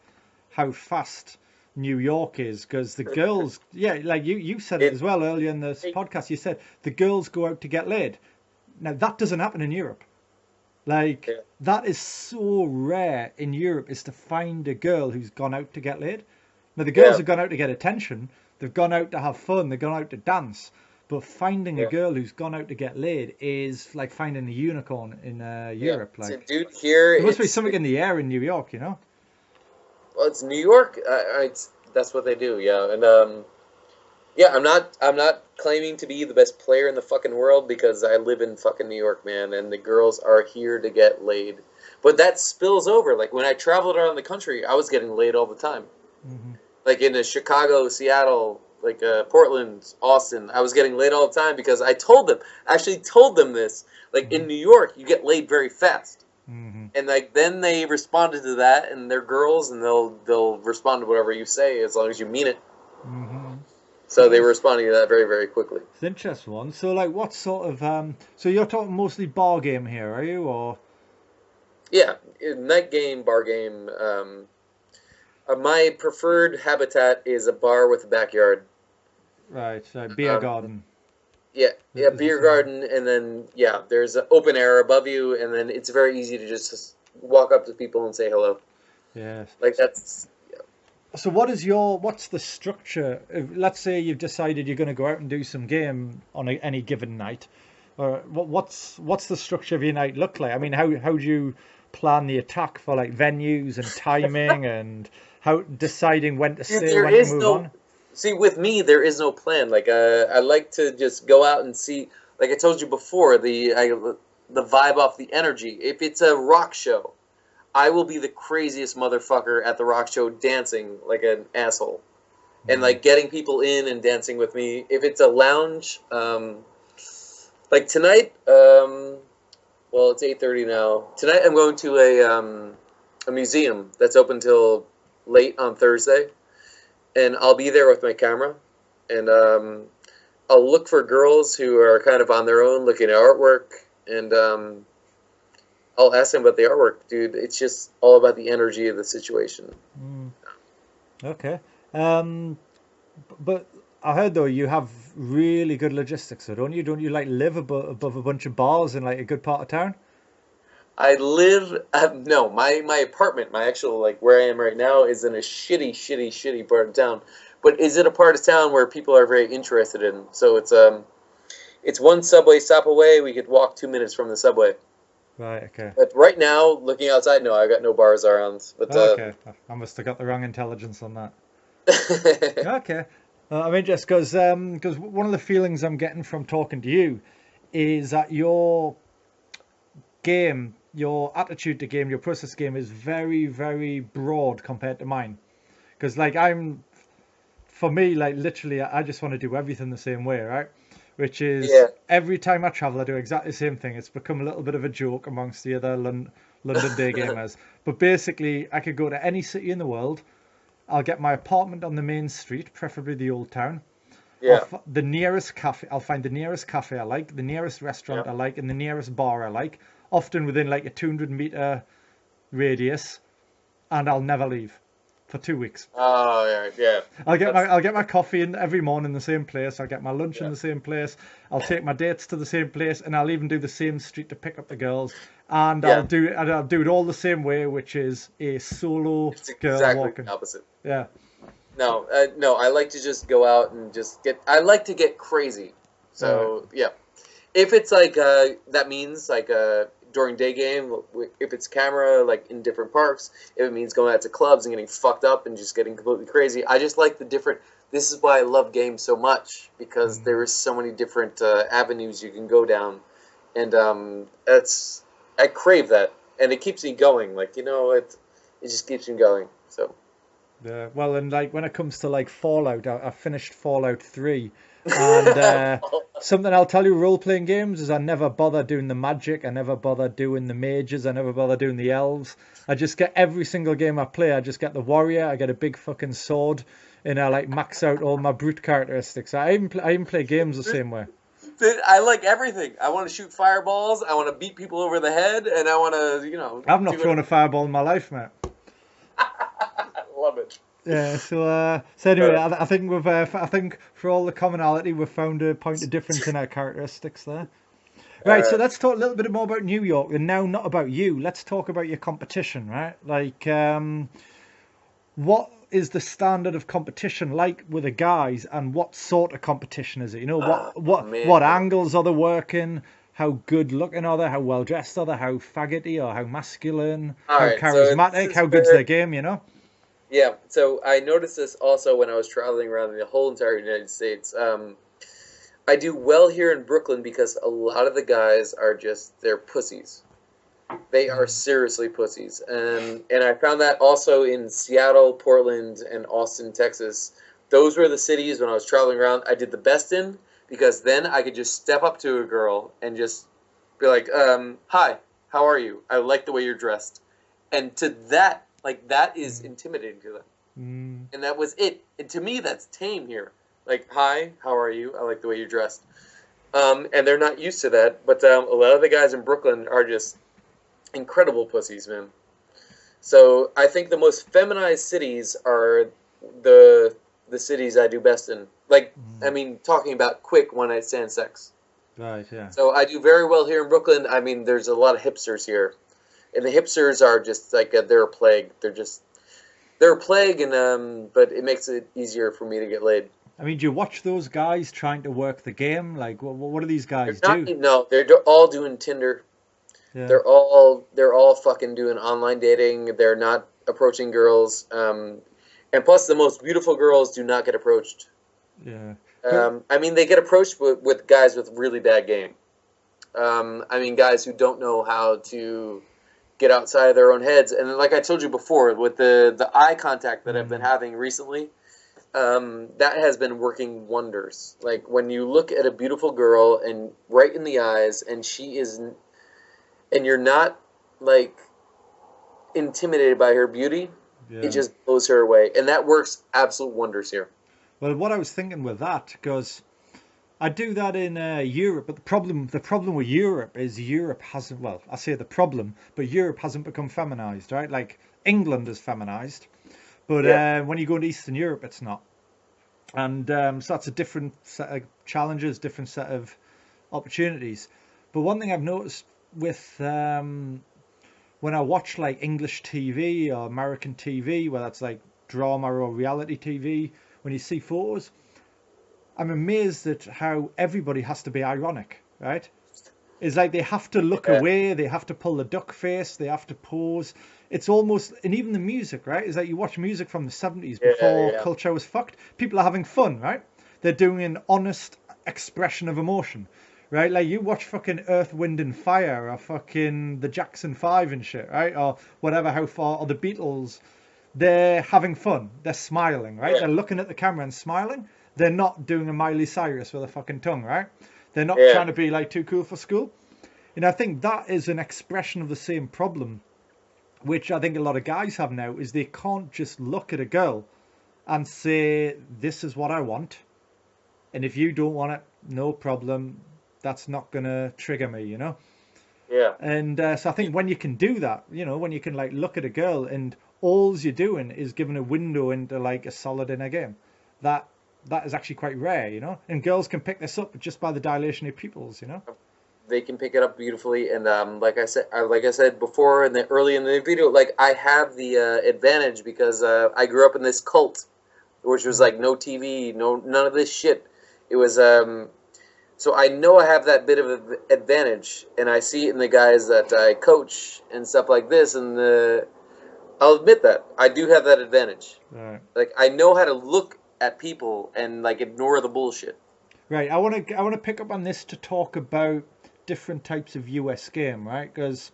how fast New York is. Because the girls, like you said it as well earlier in this podcast, you said the girls go out to get laid. Now, that doesn't happen in Europe. Like, that is so rare in Europe, is to find a girl who's gone out to get laid. Now, the girls have gone out to get attention. They've gone out to have fun. They've gone out to dance. But finding a girl who's gone out to get laid is like finding a unicorn in Europe. Like, so, dude, here... There must be something in the air in New York, you know? Well, it's New York. That's what they do, yeah. And, yeah, I'm not claiming to be the best player in the fucking world because I live in fucking New York, man, and the girls are here to get laid. But that spills over. Like, when I traveled around the country, I was getting laid all the time. Like, in Chicago, Seattle, like, Portland, Austin, I was getting laid all the time because I told them this. Like, in New York, you get laid very fast. And, like, then they responded to that, and they're girls, and they'll respond to whatever you say as long as you mean it. So they were responding to that very, very quickly. It's an interesting one. So, like, what sort of... so you're talking mostly bar game here, are you? Or yeah, night game, bar game. My preferred habitat is a bar with a backyard. Right, so beer garden. Yeah, beer garden, and then, there's an open air above you, and then it's very easy to just walk up to people and say hello. Yes. Like, that's... So what's the structure? Let's say you've decided you're going to go out and do some game on any given night. Or what's the structure of your night look like? I mean, how do you plan the attack for like venues and timing and how deciding when to stay, when to move on? See, with me, there is no plan. Like, I like to just go out and see. Like I told you before, the vibe off the energy. If it's a rock show, I will be the craziest motherfucker at the rock show, dancing like an asshole, and like getting people in and dancing with me. If it's a lounge, like tonight, well, it's 8:30 now. Tonight, I'm going to a museum that's open till late on Thursday, and I'll be there with my camera, and I'll look for girls who are kind of on their own, looking at artwork, and I'll ask them about the artwork, dude. It's just all about the energy of the situation. Okay. But I heard though you have really good logistics, so don't you? Don't you like live above a bunch of bars in like a good part of town? I live no, my apartment, my actual like where I am right now is in a shitty part of town. But is it a part of town where people are very interested in? So it's one subway stop away. We could walk 2 minutes from the subway. Right. Okay. But right now, looking outside, no, I got no bars around. But okay, I must have got the wrong intelligence on that. Okay. I mean, just because one of the feelings I'm getting from talking to you is that your game, your attitude to game, your process game is very, very broad compared to mine. Because like for me, like literally, I just want to do everything the same way, right? Which is every time I travel, I do exactly the same thing. It's become a little bit of a joke amongst the other London day gamers. But basically, I could go to any city in the world. I'll get my apartment on the main street, preferably the old town. yeah, The nearest cafe. I'll find the nearest cafe I like, the nearest restaurant I like, and the nearest bar I like. Often within like a 200-meter radius, and I'll never leave for 2 weeks. oh yeah. I'll get my coffee in every morning in the same place. I'll get my lunch in the same place. I'll take my dates to the same place, and I'll even do the same street to pick up the girls. And I'll do it all the same way, which is a solo girl exactly walking. the opposite. Yeah. No, no, I like to just go out and just get. I like to get crazy. So yeah, if it's like that means like during day game, if it's camera like in different parks, if it means going out to clubs and getting fucked up and just getting completely crazy. I just like the different. This is why I love games so much, because there is so many different avenues you can go down, and I crave that, and it keeps me going. Like it just keeps me going. So. Yeah, well, and like when it comes to like Fallout, I finished Fallout 3, and something I'll tell you, role-playing games is I never bother doing the magic, I never bother doing the mages, I never bother doing the elves. I just get every single game I play, I just get the warrior, I get a big fucking sword, and I like max out all my brute characteristics. I even play games the same way. I like everything. I want to shoot fireballs, I want to beat people over the head, and I want to, I've not thrown a fireball in my life, mate. Love it. Yeah, so anyway, I think I think for all the commonality, we've found a point of difference in our characteristics there. Right, so let's talk a little bit more about New York, and now not about you. Let's talk about your competition, right? Like, what is the standard of competition like with the guys, and what sort of competition is it? You know, what angles are they working? How good looking are they? How well dressed are they? How faggoty or how masculine? How charismatic? How good's their game? You know. Yeah, so I noticed this also when I was traveling around the whole entire United States. I do well here in Brooklyn because a lot of the guys are they're pussies. They are seriously pussies. And I found that also in Seattle, Portland, and Austin, Texas. Those were the cities when I was traveling around I did the best in, because then I could just step up to a girl and just be like, hi, how are you? I like the way you're dressed. And to that, like, that is intimidating to them. And that was it. And to me, that's tame here. Like, hi, how are you? I like the way you're dressed. And they're not used to that. But a lot of the guys in Brooklyn are just incredible pussies, man. So I think the most feminized cities are the cities I do best in. Like, I mean, talking about quick one-night stand sex. Right, yeah. So I do very well here in Brooklyn. I mean, there's a lot of hipsters here. And the hipsters are just like they're a plague. They're a plague, and but it makes it easier for me to get laid. I mean, do you watch those guys trying to work the game? Like, what do these guys do? No, they're all doing Tinder. Yeah. They're all fucking doing online dating. They're not approaching girls, and And plus, the most beautiful girls do not get approached. Yeah. I mean, they get approached with guys with really bad game. I mean, guys who don't know how to get outside of their own heads. And like I told you before, with the eye contact that I've been having recently, that has been working wonders. Like when you look at a beautiful girl and right in the eyes, and you're not like intimidated by her beauty, it just blows her away, and that works absolute wonders here. Well, what I was thinking with that, because I do that in Europe, but the problem with Europe is Europe hasn't. Well, I say the problem, but Europe hasn't become feminized, right? Like England is feminized, but when you go into Eastern Europe, it's not. And so that's a different set of challenges, different set of opportunities. But one thing I've noticed with when I watch like English TV or American TV, whether it's like drama or reality TV, when you see photos, I'm amazed at how everybody has to be ironic, right? It's like they have to look away, they have to pull the duck face, they have to pose. It's almost, and even the music, right? It's like you watch music from the 70s before culture was fucked. People are having fun, right? They're doing an honest expression of emotion, right? Like you watch fucking Earth, Wind and Fire or fucking the Jackson 5 and shit, right? Or whatever, how far, or the Beatles. They're having fun. They're smiling, right? They're looking at the camera and smiling. They're not doing a Miley Cyrus with a fucking tongue, right? They're not trying to be like too cool for school. And I think that is an expression of the same problem, which I think a lot of guys have now, is they can't just look at a girl and say, this is what I want. And if you don't want it, no problem. That's not going to trigger me, you know? Yeah. And so I think when you can do that, you know, when you can like look at a girl and all you're doing is giving a window into like a solid inner game, that is actually quite rare, you know? And girls can pick this up just by the dilation of pupils, you know? They can pick it up beautifully, and like I said before early in the video, like I have the advantage because I grew up in this cult, which was like no TV, none of this shit. It was so I know I have that bit of an advantage, and I see it in the guys that I coach and stuff like this, and I'll admit that I do have that advantage. Right. Like I know how to look at people and like ignore the bullshit. Right. I want to pick up on this to talk about different types of US game, right? Because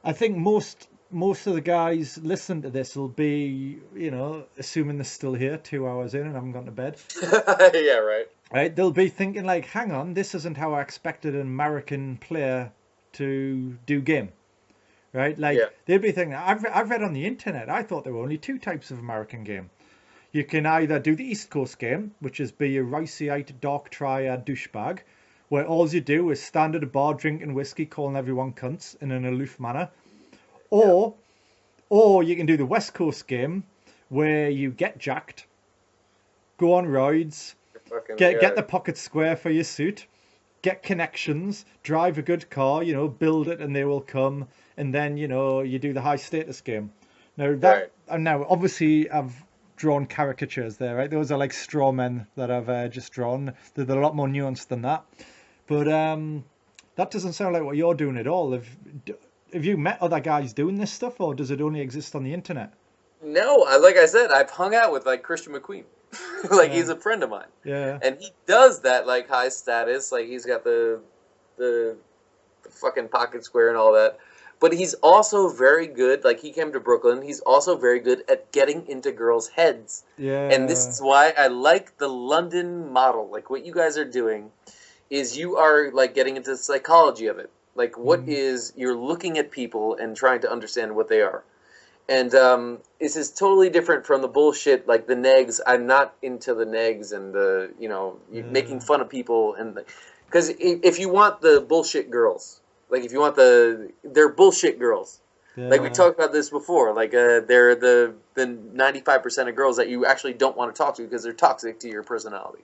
I think most of the guys listening to this will be, you know, assuming they're still here 2 hours in and haven't gone to bed. Yeah, right. Right? They'll be thinking like, hang on, this isn't how I expected an American player to do game. Right? Like they'll be thinking, I've read on the internet, I thought there were only two types of American game. You can either do the East Coast game, which is be a riceyite, dark triad douchebag, where all you do is stand at a bar drinking whiskey, calling everyone cunts in an aloof manner. Or you can do the West Coast game, where you get jacked, go on rides, get the pocket square for your suit, get connections, drive a good car, you know, build it and they will come, and then, you know, you do the high status game. Now and now obviously I've drawn caricatures there, right? Those are like straw men that I've just drawn. They're a lot more nuanced than that. But that doesn't sound like what you're doing at all. Have you met other guys doing this stuff, or does it only exist on the internet? No, like I said, I've hung out with like Christian McQueen. Like he's a friend of mine. Yeah. And he does that like high status, like he's got the fucking pocket square and all that. But he's also very good, like he came to Brooklyn, he's also very good at getting into girls' heads. Yeah. And this is why I like the London model. Like what you guys are doing is you are like getting into the psychology of it. Like what is, you're looking at people and trying to understand what they are. And this is totally different from the bullshit, like the negs. I'm not into the negs and the, you know, making fun of people. And because if you want the bullshit girls, like if you want they're bullshit girls. Yeah. Like we talked about this before. Like they're the 95% of girls that you actually don't want to talk to because they're toxic to your personality.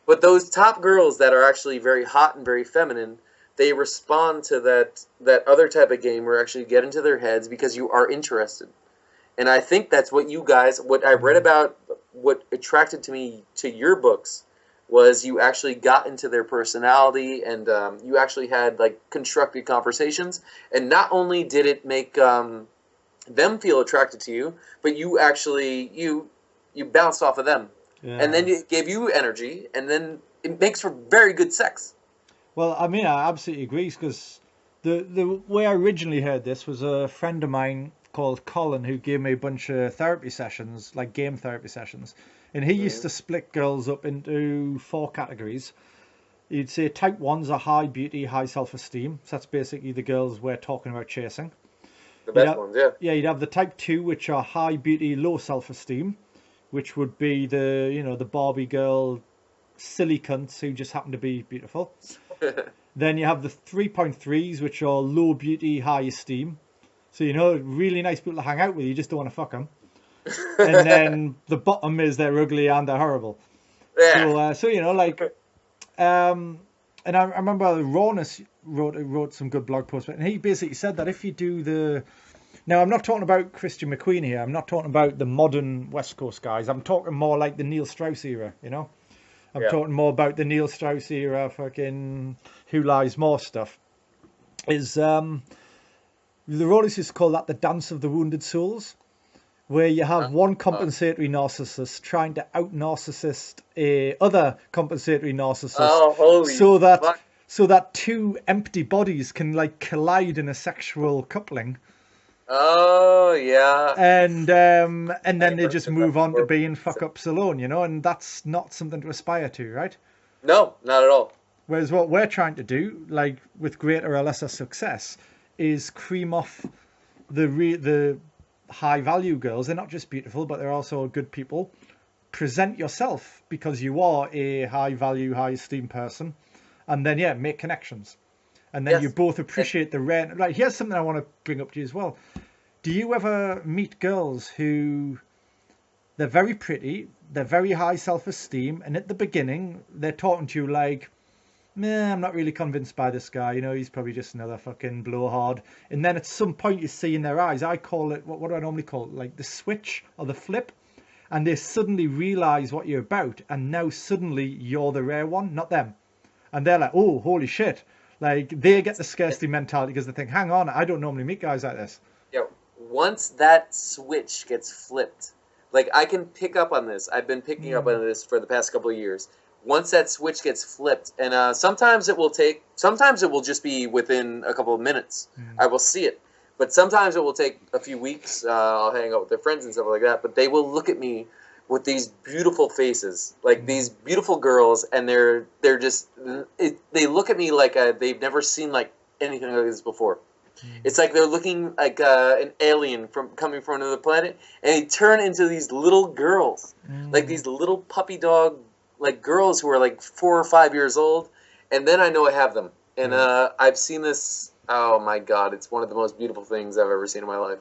But those top girls that are actually very hot and very feminine, they respond to that other type of game where actually get into their heads because you are interested. And I think that's what you guys, what I read about, what attracted to me to your books was you actually got into their personality and you actually had like constructive conversations. And not only did it make them feel attracted to you, but you actually you bounced off of them, and then it gave you energy, and then it makes for very good sex. Well, I mean, I absolutely agree, because the way I originally heard this was a friend of mine called Colin who gave me a bunch of therapy sessions, like game therapy sessions, and he used to split girls up into 4 categories. You'd say type 1s are high beauty, high self-esteem. So that's basically the girls we're talking about chasing. The best ones, yeah. Yeah, you'd have the type 2, which are high beauty, low self-esteem, which would be the Barbie girl, silly cunts who just happen to be beautiful. Then you have the 3.3s, which are low beauty, high esteem. So, really nice people to hang out with, you just don't want to fuck them. And then the bottom is they're ugly and they're horrible. Yeah. So and I remember Rawness wrote some good blog posts, and he basically said that if you do now, I'm not talking about Christian McQueen here. I'm not talking about the modern West Coast guys. I'm talking more like the Neil Strauss era, I'm talking more about the Neil Strauss era, fucking Who Lies More stuff. The Rollies used to call that the dance of the wounded souls, where you have one compensatory narcissist trying to out-narcissist a other compensatory narcissist, so that 2 empty bodies can collide in a sexual coupling. Oh yeah. And then they just move on to being fuck-ups alone, and that's not something to aspire to, right? No, not at all. Whereas what we're trying to do, with greater or lesser success, is cream off the high value girls. They're not just beautiful, but they're also good people. Present yourself because you are a high value, high esteem person, and then make connections, and then you both appreciate the rare. Here's something I want to bring up to you as well. Do you ever meet girls who they're very pretty, they're very high self-esteem, and at the beginning they're talking to you like, nah, I'm not really convinced by this guy, he's probably just another fucking blowhard. And then at some point you see in their eyes, I call it, what do I normally call it? Like the switch or the flip. And they suddenly realize what you're about. And now suddenly you're the rare one, not them. And they're like, oh, holy shit. They get the scarcity mentality because they think, hang on, I don't normally meet guys like this. Yeah, once that switch gets flipped, I can pick up on this. I've been picking up on this for the past couple of years. Once that switch gets flipped, and sometimes it will just be within a couple of minutes. I will see it. But sometimes it will take a few weeks. I'll hang out with their friends and stuff like that. But they will look at me with these beautiful faces, these beautiful girls, and they're just, they look at me like they've never seen anything like this before. It's like they're looking like an alien coming from another planet, and they turn into these little girls, these little puppy dog girls who are 4 or 5 years old, and then I know I have them. And I've seen this. Oh my God, it's one of the most beautiful things I've ever seen in my life.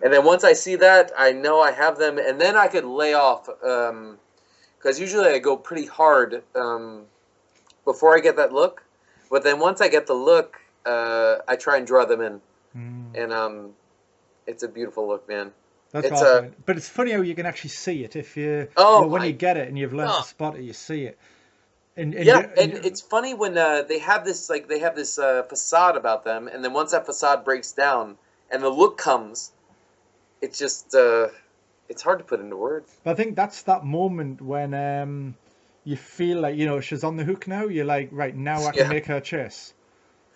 And then once I see that, I know I have them, and then I could lay off, because usually I go pretty hard before I get that look. But then once I get the look, I try and draw them in, and it's a beautiful look, man. That's awesome. But it's funny how you can actually see it if you when you get it and you've learned to spot it, you see it. And it's funny when they have this facade about them, and then once that facade breaks down and the look comes, it's just it's hard to put into words. But I think that's that moment when you feel like she's on the hook now. You're like, right now I can make her chase.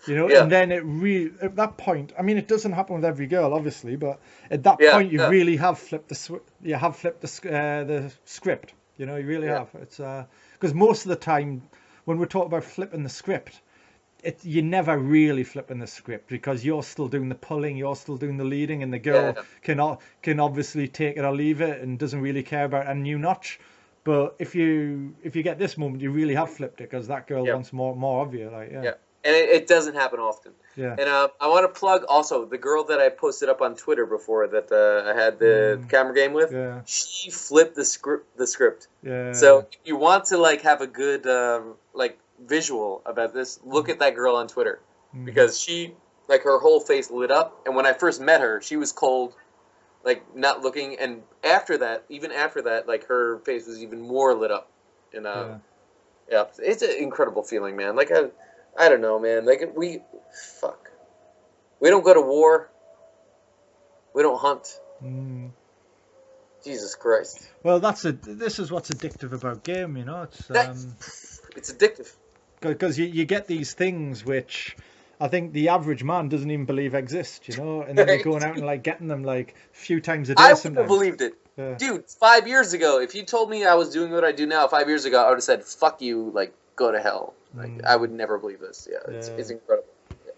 And then at that point, I mean, it doesn't happen with every girl, obviously, but at that point, you really have flipped the script. You really have. It's because most of the time, when we talk about flipping the script, you're never really flipping the script because you're still doing the pulling, you're still doing the leading, and the girl can obviously take it or leave it and doesn't really care about a new notch. But if you get this moment, you really have flipped it because that girl wants more of you. And it doesn't happen often. Yeah. And I want to plug also the girl that I posted up on Twitter before that I had the camera game with. Yeah. She flipped the script. Yeah. So if you want to have a good visual about this, look at that girl on Twitter because she her whole face lit up. And when I first met her, she was cold, not looking. And even after that, her face was even more lit up. And it's an incredible feeling, man. I don't know, man. We don't go to war. We don't hunt. Mm. Jesus Christ. Well, this is what's addictive about game, you know. It's addictive. Because you get these things which I think the average man doesn't even believe exist, you know, and then you're going out and like getting them like a few times a day. I wouldn't have believed it. Yeah. Dude, 5 years ago, if you told me I was doing what I do now 5 years ago, I would have said, fuck you, like, go to hell. Like, I would never believe this. Yeah, it's incredible.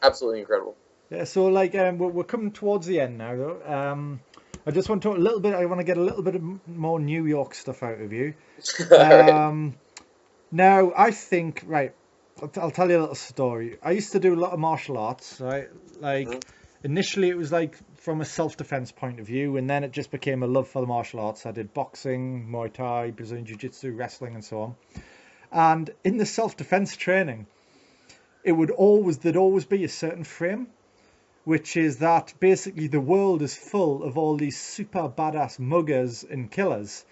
Absolutely incredible. Yeah, so, like, we're coming towards the end now, though. I just want to talk a little bit, I want to get a little bit more New York stuff out of you. Now, I think, right, I'll tell you a little story. I used to do a lot of martial arts, right? Like, initially it was like from a self-defense point of view, and then it just became a love for the martial arts. I did boxing, Muay Thai, Brazilian Jiu-Jitsu, wrestling, and so on. And in the self-defense training, there'd always be a certain frame, which is that basically the world is full of all these super badass muggers and killers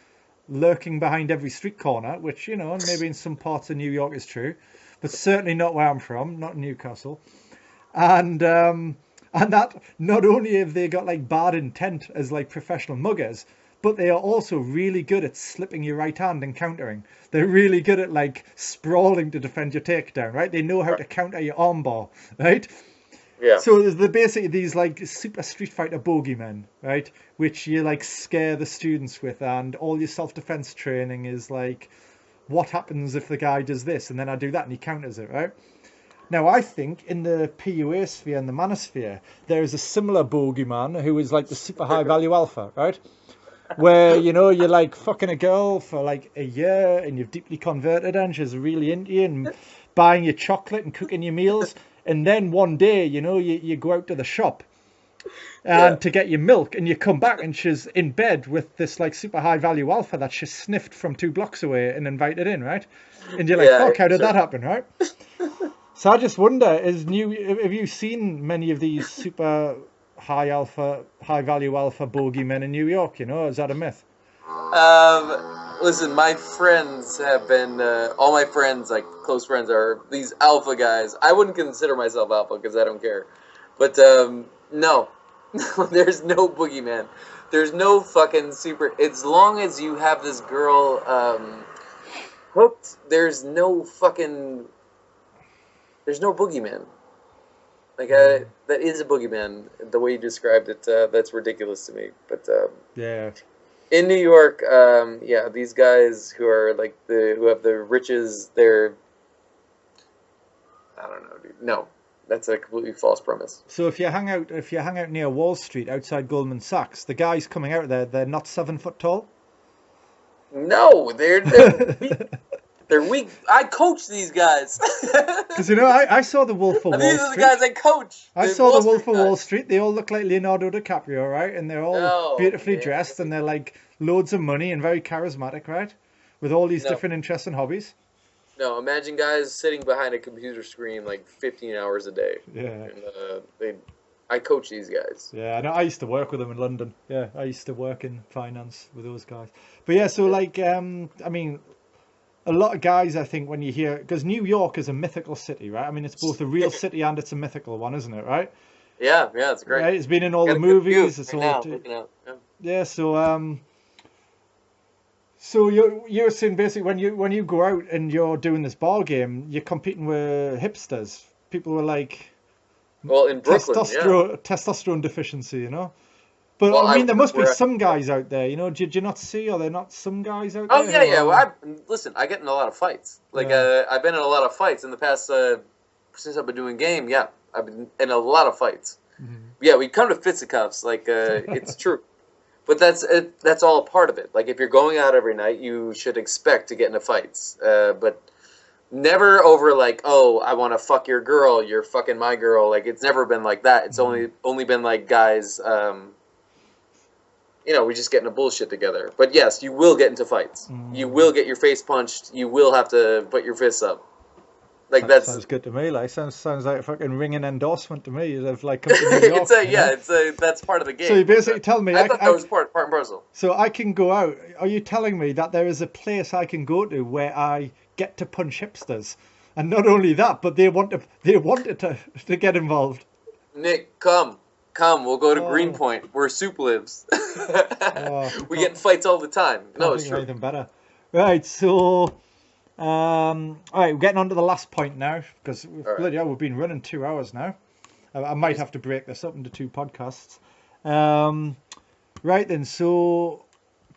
lurking behind every street corner, which, you know, maybe in some parts of New York is true, but certainly not where I'm from, not Newcastle. And that not only have they got like bad intent as like professional muggers, but they are also really good at slipping your right hand and countering. They're really good at like sprawling to defend your takedown, right? They know how to counter your armbar, right? Yeah. So there's basically these like super Street Fighter bogeymen, right? Which you like scare the students with, and all your self-defense training is like, what happens if the guy does this and then I do that and he counters it, right? Now I think in the PUA sphere and the manosphere there is a similar bogeyman who is like the super high value alpha, right? Where, you know, you're like fucking a girl for like a year and you've deeply converted her and she's really into you and buying you chocolate and cooking your meals. And then one day, you know, you go out to the shop and to get your milk, and you come back and she's in bed with this like super high value alpha that she sniffed from 2 blocks away and invited in, right? And you're like, fuck, how did that happen, right? So I just wonder, have you seen many of these super high value alpha bogeymen in New York? You know, is that a myth? Listen, my friends have been, all my friends, like close friends, are these alpha guys. I wouldn't consider myself alpha because I don't care. But no, there's no boogeyman. There's no fucking super. As long as you have this girl hooked, there's no boogeyman. Like that is a boogeyman. The way you described it, that's ridiculous to me. But yeah. In New York, these guys who are like who have the riches, I don't know, dude. No, that's a completely false premise. So if you hang out near Wall Street outside Goldman Sachs, the guys coming out there, they're not 7 foot tall? No, they're weak. They're weak. I coach these guys. Because, you know, I saw the Wolf of Wall Street. These are the guys I coach. I saw the Wolf of Wall Street. They all look like Leonardo DiCaprio, right? And they're all beautifully dressed, and they're like loads of money and very charismatic, right? With all these different interests and hobbies. No, imagine guys sitting behind a computer screen like 15 hours a day. Yeah. And, I coach these guys. Yeah, I know. I used to work with them in London. Yeah, I used to work in finance with those guys. But yeah, so like, I mean, a lot of guys, I think, when you hear, because New York is a mythical city, right? I mean, it's both a real city and it's a mythical one, isn't it? Right? Yeah, it's great. Right? It's been in all the movies. It's all. Yeah. So you're saying basically when you go out and you're doing this ball game, you're competing with hipsters. People were like, well, in Brooklyn, testosterone deficiency, you know. But well, I mean, there must be some guys out there, you know. Did you not see? Are there not some guys out there? Oh yeah. Well, listen, I get in a lot of fights. Like I've been in a lot of fights in the past since I've been doing game. Yeah, I've been in a lot of fights. Mm-hmm. Yeah, we come to fisticuffs. Like it's true, but that's all a part of it. Like if you're going out every night, you should expect to get into fights. But never over like, oh, I want to fuck your girl. You're fucking my girl. Like it's never been like that. It's only been like guys. You know, we just get into bullshit together. But yes, you will get into fights. You will get your face punched. You will have to put your fists up. Like that sounds good to me. Like sounds like a fucking ringing endorsement to me. Of like come to New York, that's part of the game. So you basically tell me I thought that was part and parcel. So I can go out. Are you telling me that there is a place I can go to where I get to punch hipsters, and not only that, but they wanted to get involved? Nick, come. Come, we'll go to Greenpoint, where soup lives. We get in fights all the time. No, it's true. Anything better. Right, so, all right, we're getting on to the last point now, because bloody hell, we've been running 2 hours now. I might have to break this up into 2 podcasts. Right then, so,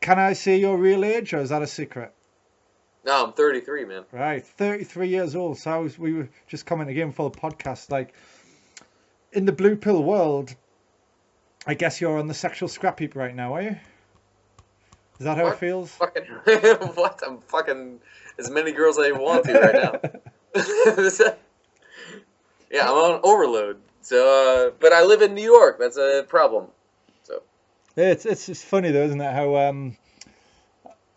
can I say your real age, or is that a secret? No, I'm 33, man. Right, 33 years old. So we were just commenting again for the podcast. Like, in the blue pill world, I guess you're on the sexual scrap heap right now, are you? Is that how it feels? What? I'm fucking as many girls as I want to right now. Yeah, I'm on overload. So, but I live in New York. That's a problem. So it's just funny though, isn't it? How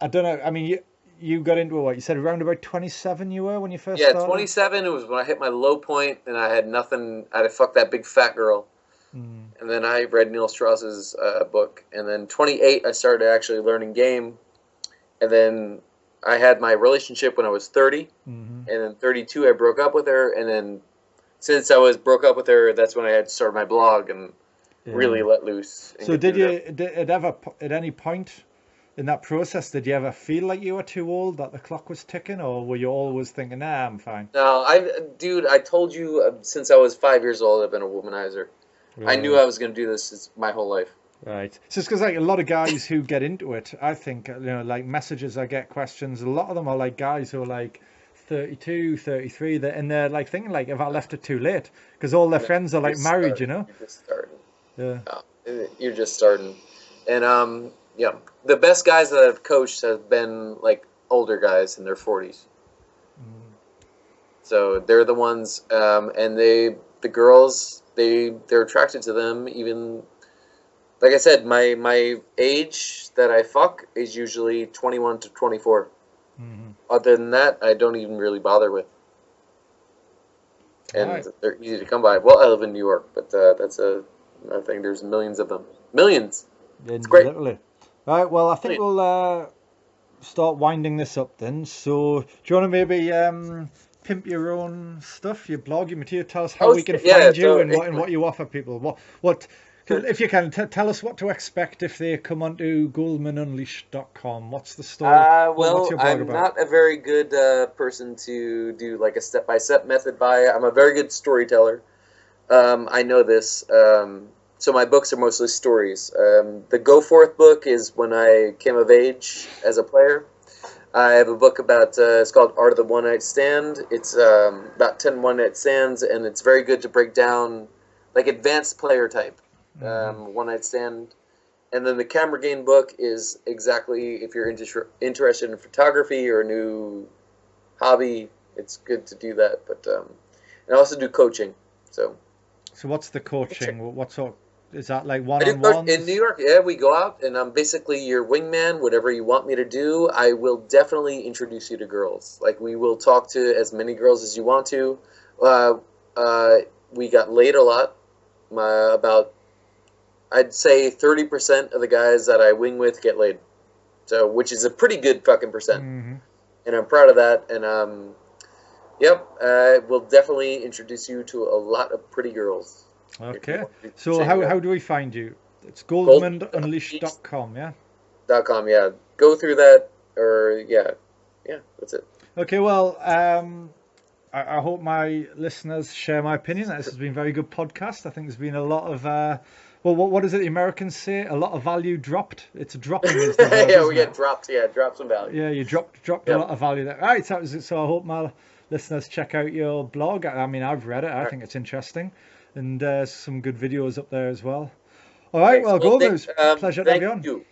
I don't know. I mean, you got into what you said around about 27 you were when you first started? 27 it was when I hit my low point and I had nothing. I had fucked that big fat girl. And then I read Neil Strauss's book. And then 28 I started actually learning game. And then I had my relationship when I was 30. And then 32 I broke up with her. And then since I broke up with her, that's when I had to start my blog and really let loose. So did it ever, at any point in that process, did you ever feel like you were too old, that the clock was ticking, or were you always thinking, nah, I'm fine? No, I told you since I was 5 years old, I've been a womanizer. Right. I knew I was going to do this my whole life. Right. So it's because like a lot of guys who get into it, I think, like messages I get, questions, a lot of them are like guys who are like 32, 33, and they're like thinking like, have I left it too late? Because all their friends are like married, you know? You're just starting. Yeah. You're just starting. And yeah, the best guys that I've coached have been like older guys in their 40s. So they're the ones, and the girls, they're attracted to them. Even like I said, my age that I fuck is usually 21 to 24. Other than that, I don't even really bother with. And they're easy to come by. Well, I live in New York, but that's another thing. There's millions of them. Millions. It's great. Literally. Right, well, I think we'll start winding this up then. So, do you want to maybe pimp your own stuff, your blog, your material? Tell us how we can find you and what you offer people. What if you can, tell us what to expect if they come onto goldmundunleashed.com. What's the story? Well, I'm not a very good person to do like a step-by-step method by. I'm a very good storyteller. I know this. So my books are mostly stories. The Go Forth book is when I came of age as a player. I have a book about, it's called Art of the One Night Stand. It's about 10 one night stands, and it's very good to break down like advanced player type one night stand. And then the Camera Gain book is exactly if you're interested in photography or a new hobby, it's good to do that. But and I also do coaching. So what's the coaching? What sort? Is that like one-on-ones? In New York, yeah, we go out, and I'm basically your wingman. Whatever you want me to do, I will definitely introduce you to girls. Like, we will talk to as many girls as you want to. We got laid a lot. About, I'd say 30% of the guys that I wing with get laid. So, which is a pretty good fucking percent. And I'm proud of that. And, yep, I will definitely introduce you to a lot of pretty girls. Okay, so how do we find you? It's goldmundunleashed.com, yeah? .com, yeah. Go through that, or yeah, that's it. Okay, well, I hope my listeners share my opinion. This has been a very good podcast. I think there's been a lot of, well, what is it the Americans say? A lot of value dropped. It's dropping. Yeah, we get dropped. Yeah, drop some value. Yeah, you dropped a lot of value there. All right, so I hope my listeners check out your blog. I mean, I've read it. I think it's interesting. And some good videos up there as well. All right, well, Goldmund, it was a pleasure to have you on. Thank you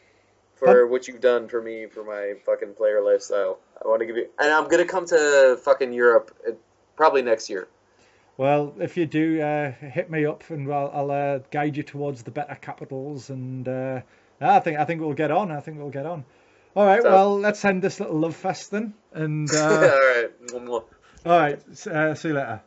for what you've done for me, for my fucking player lifestyle. I want to give you... And I'm going to come to fucking Europe probably next year. Well, if you do, hit me up and I'll guide you towards the better capitals. And I think we'll get on. All right, well, let's end this little love fest then. And, all right. All right, see you later.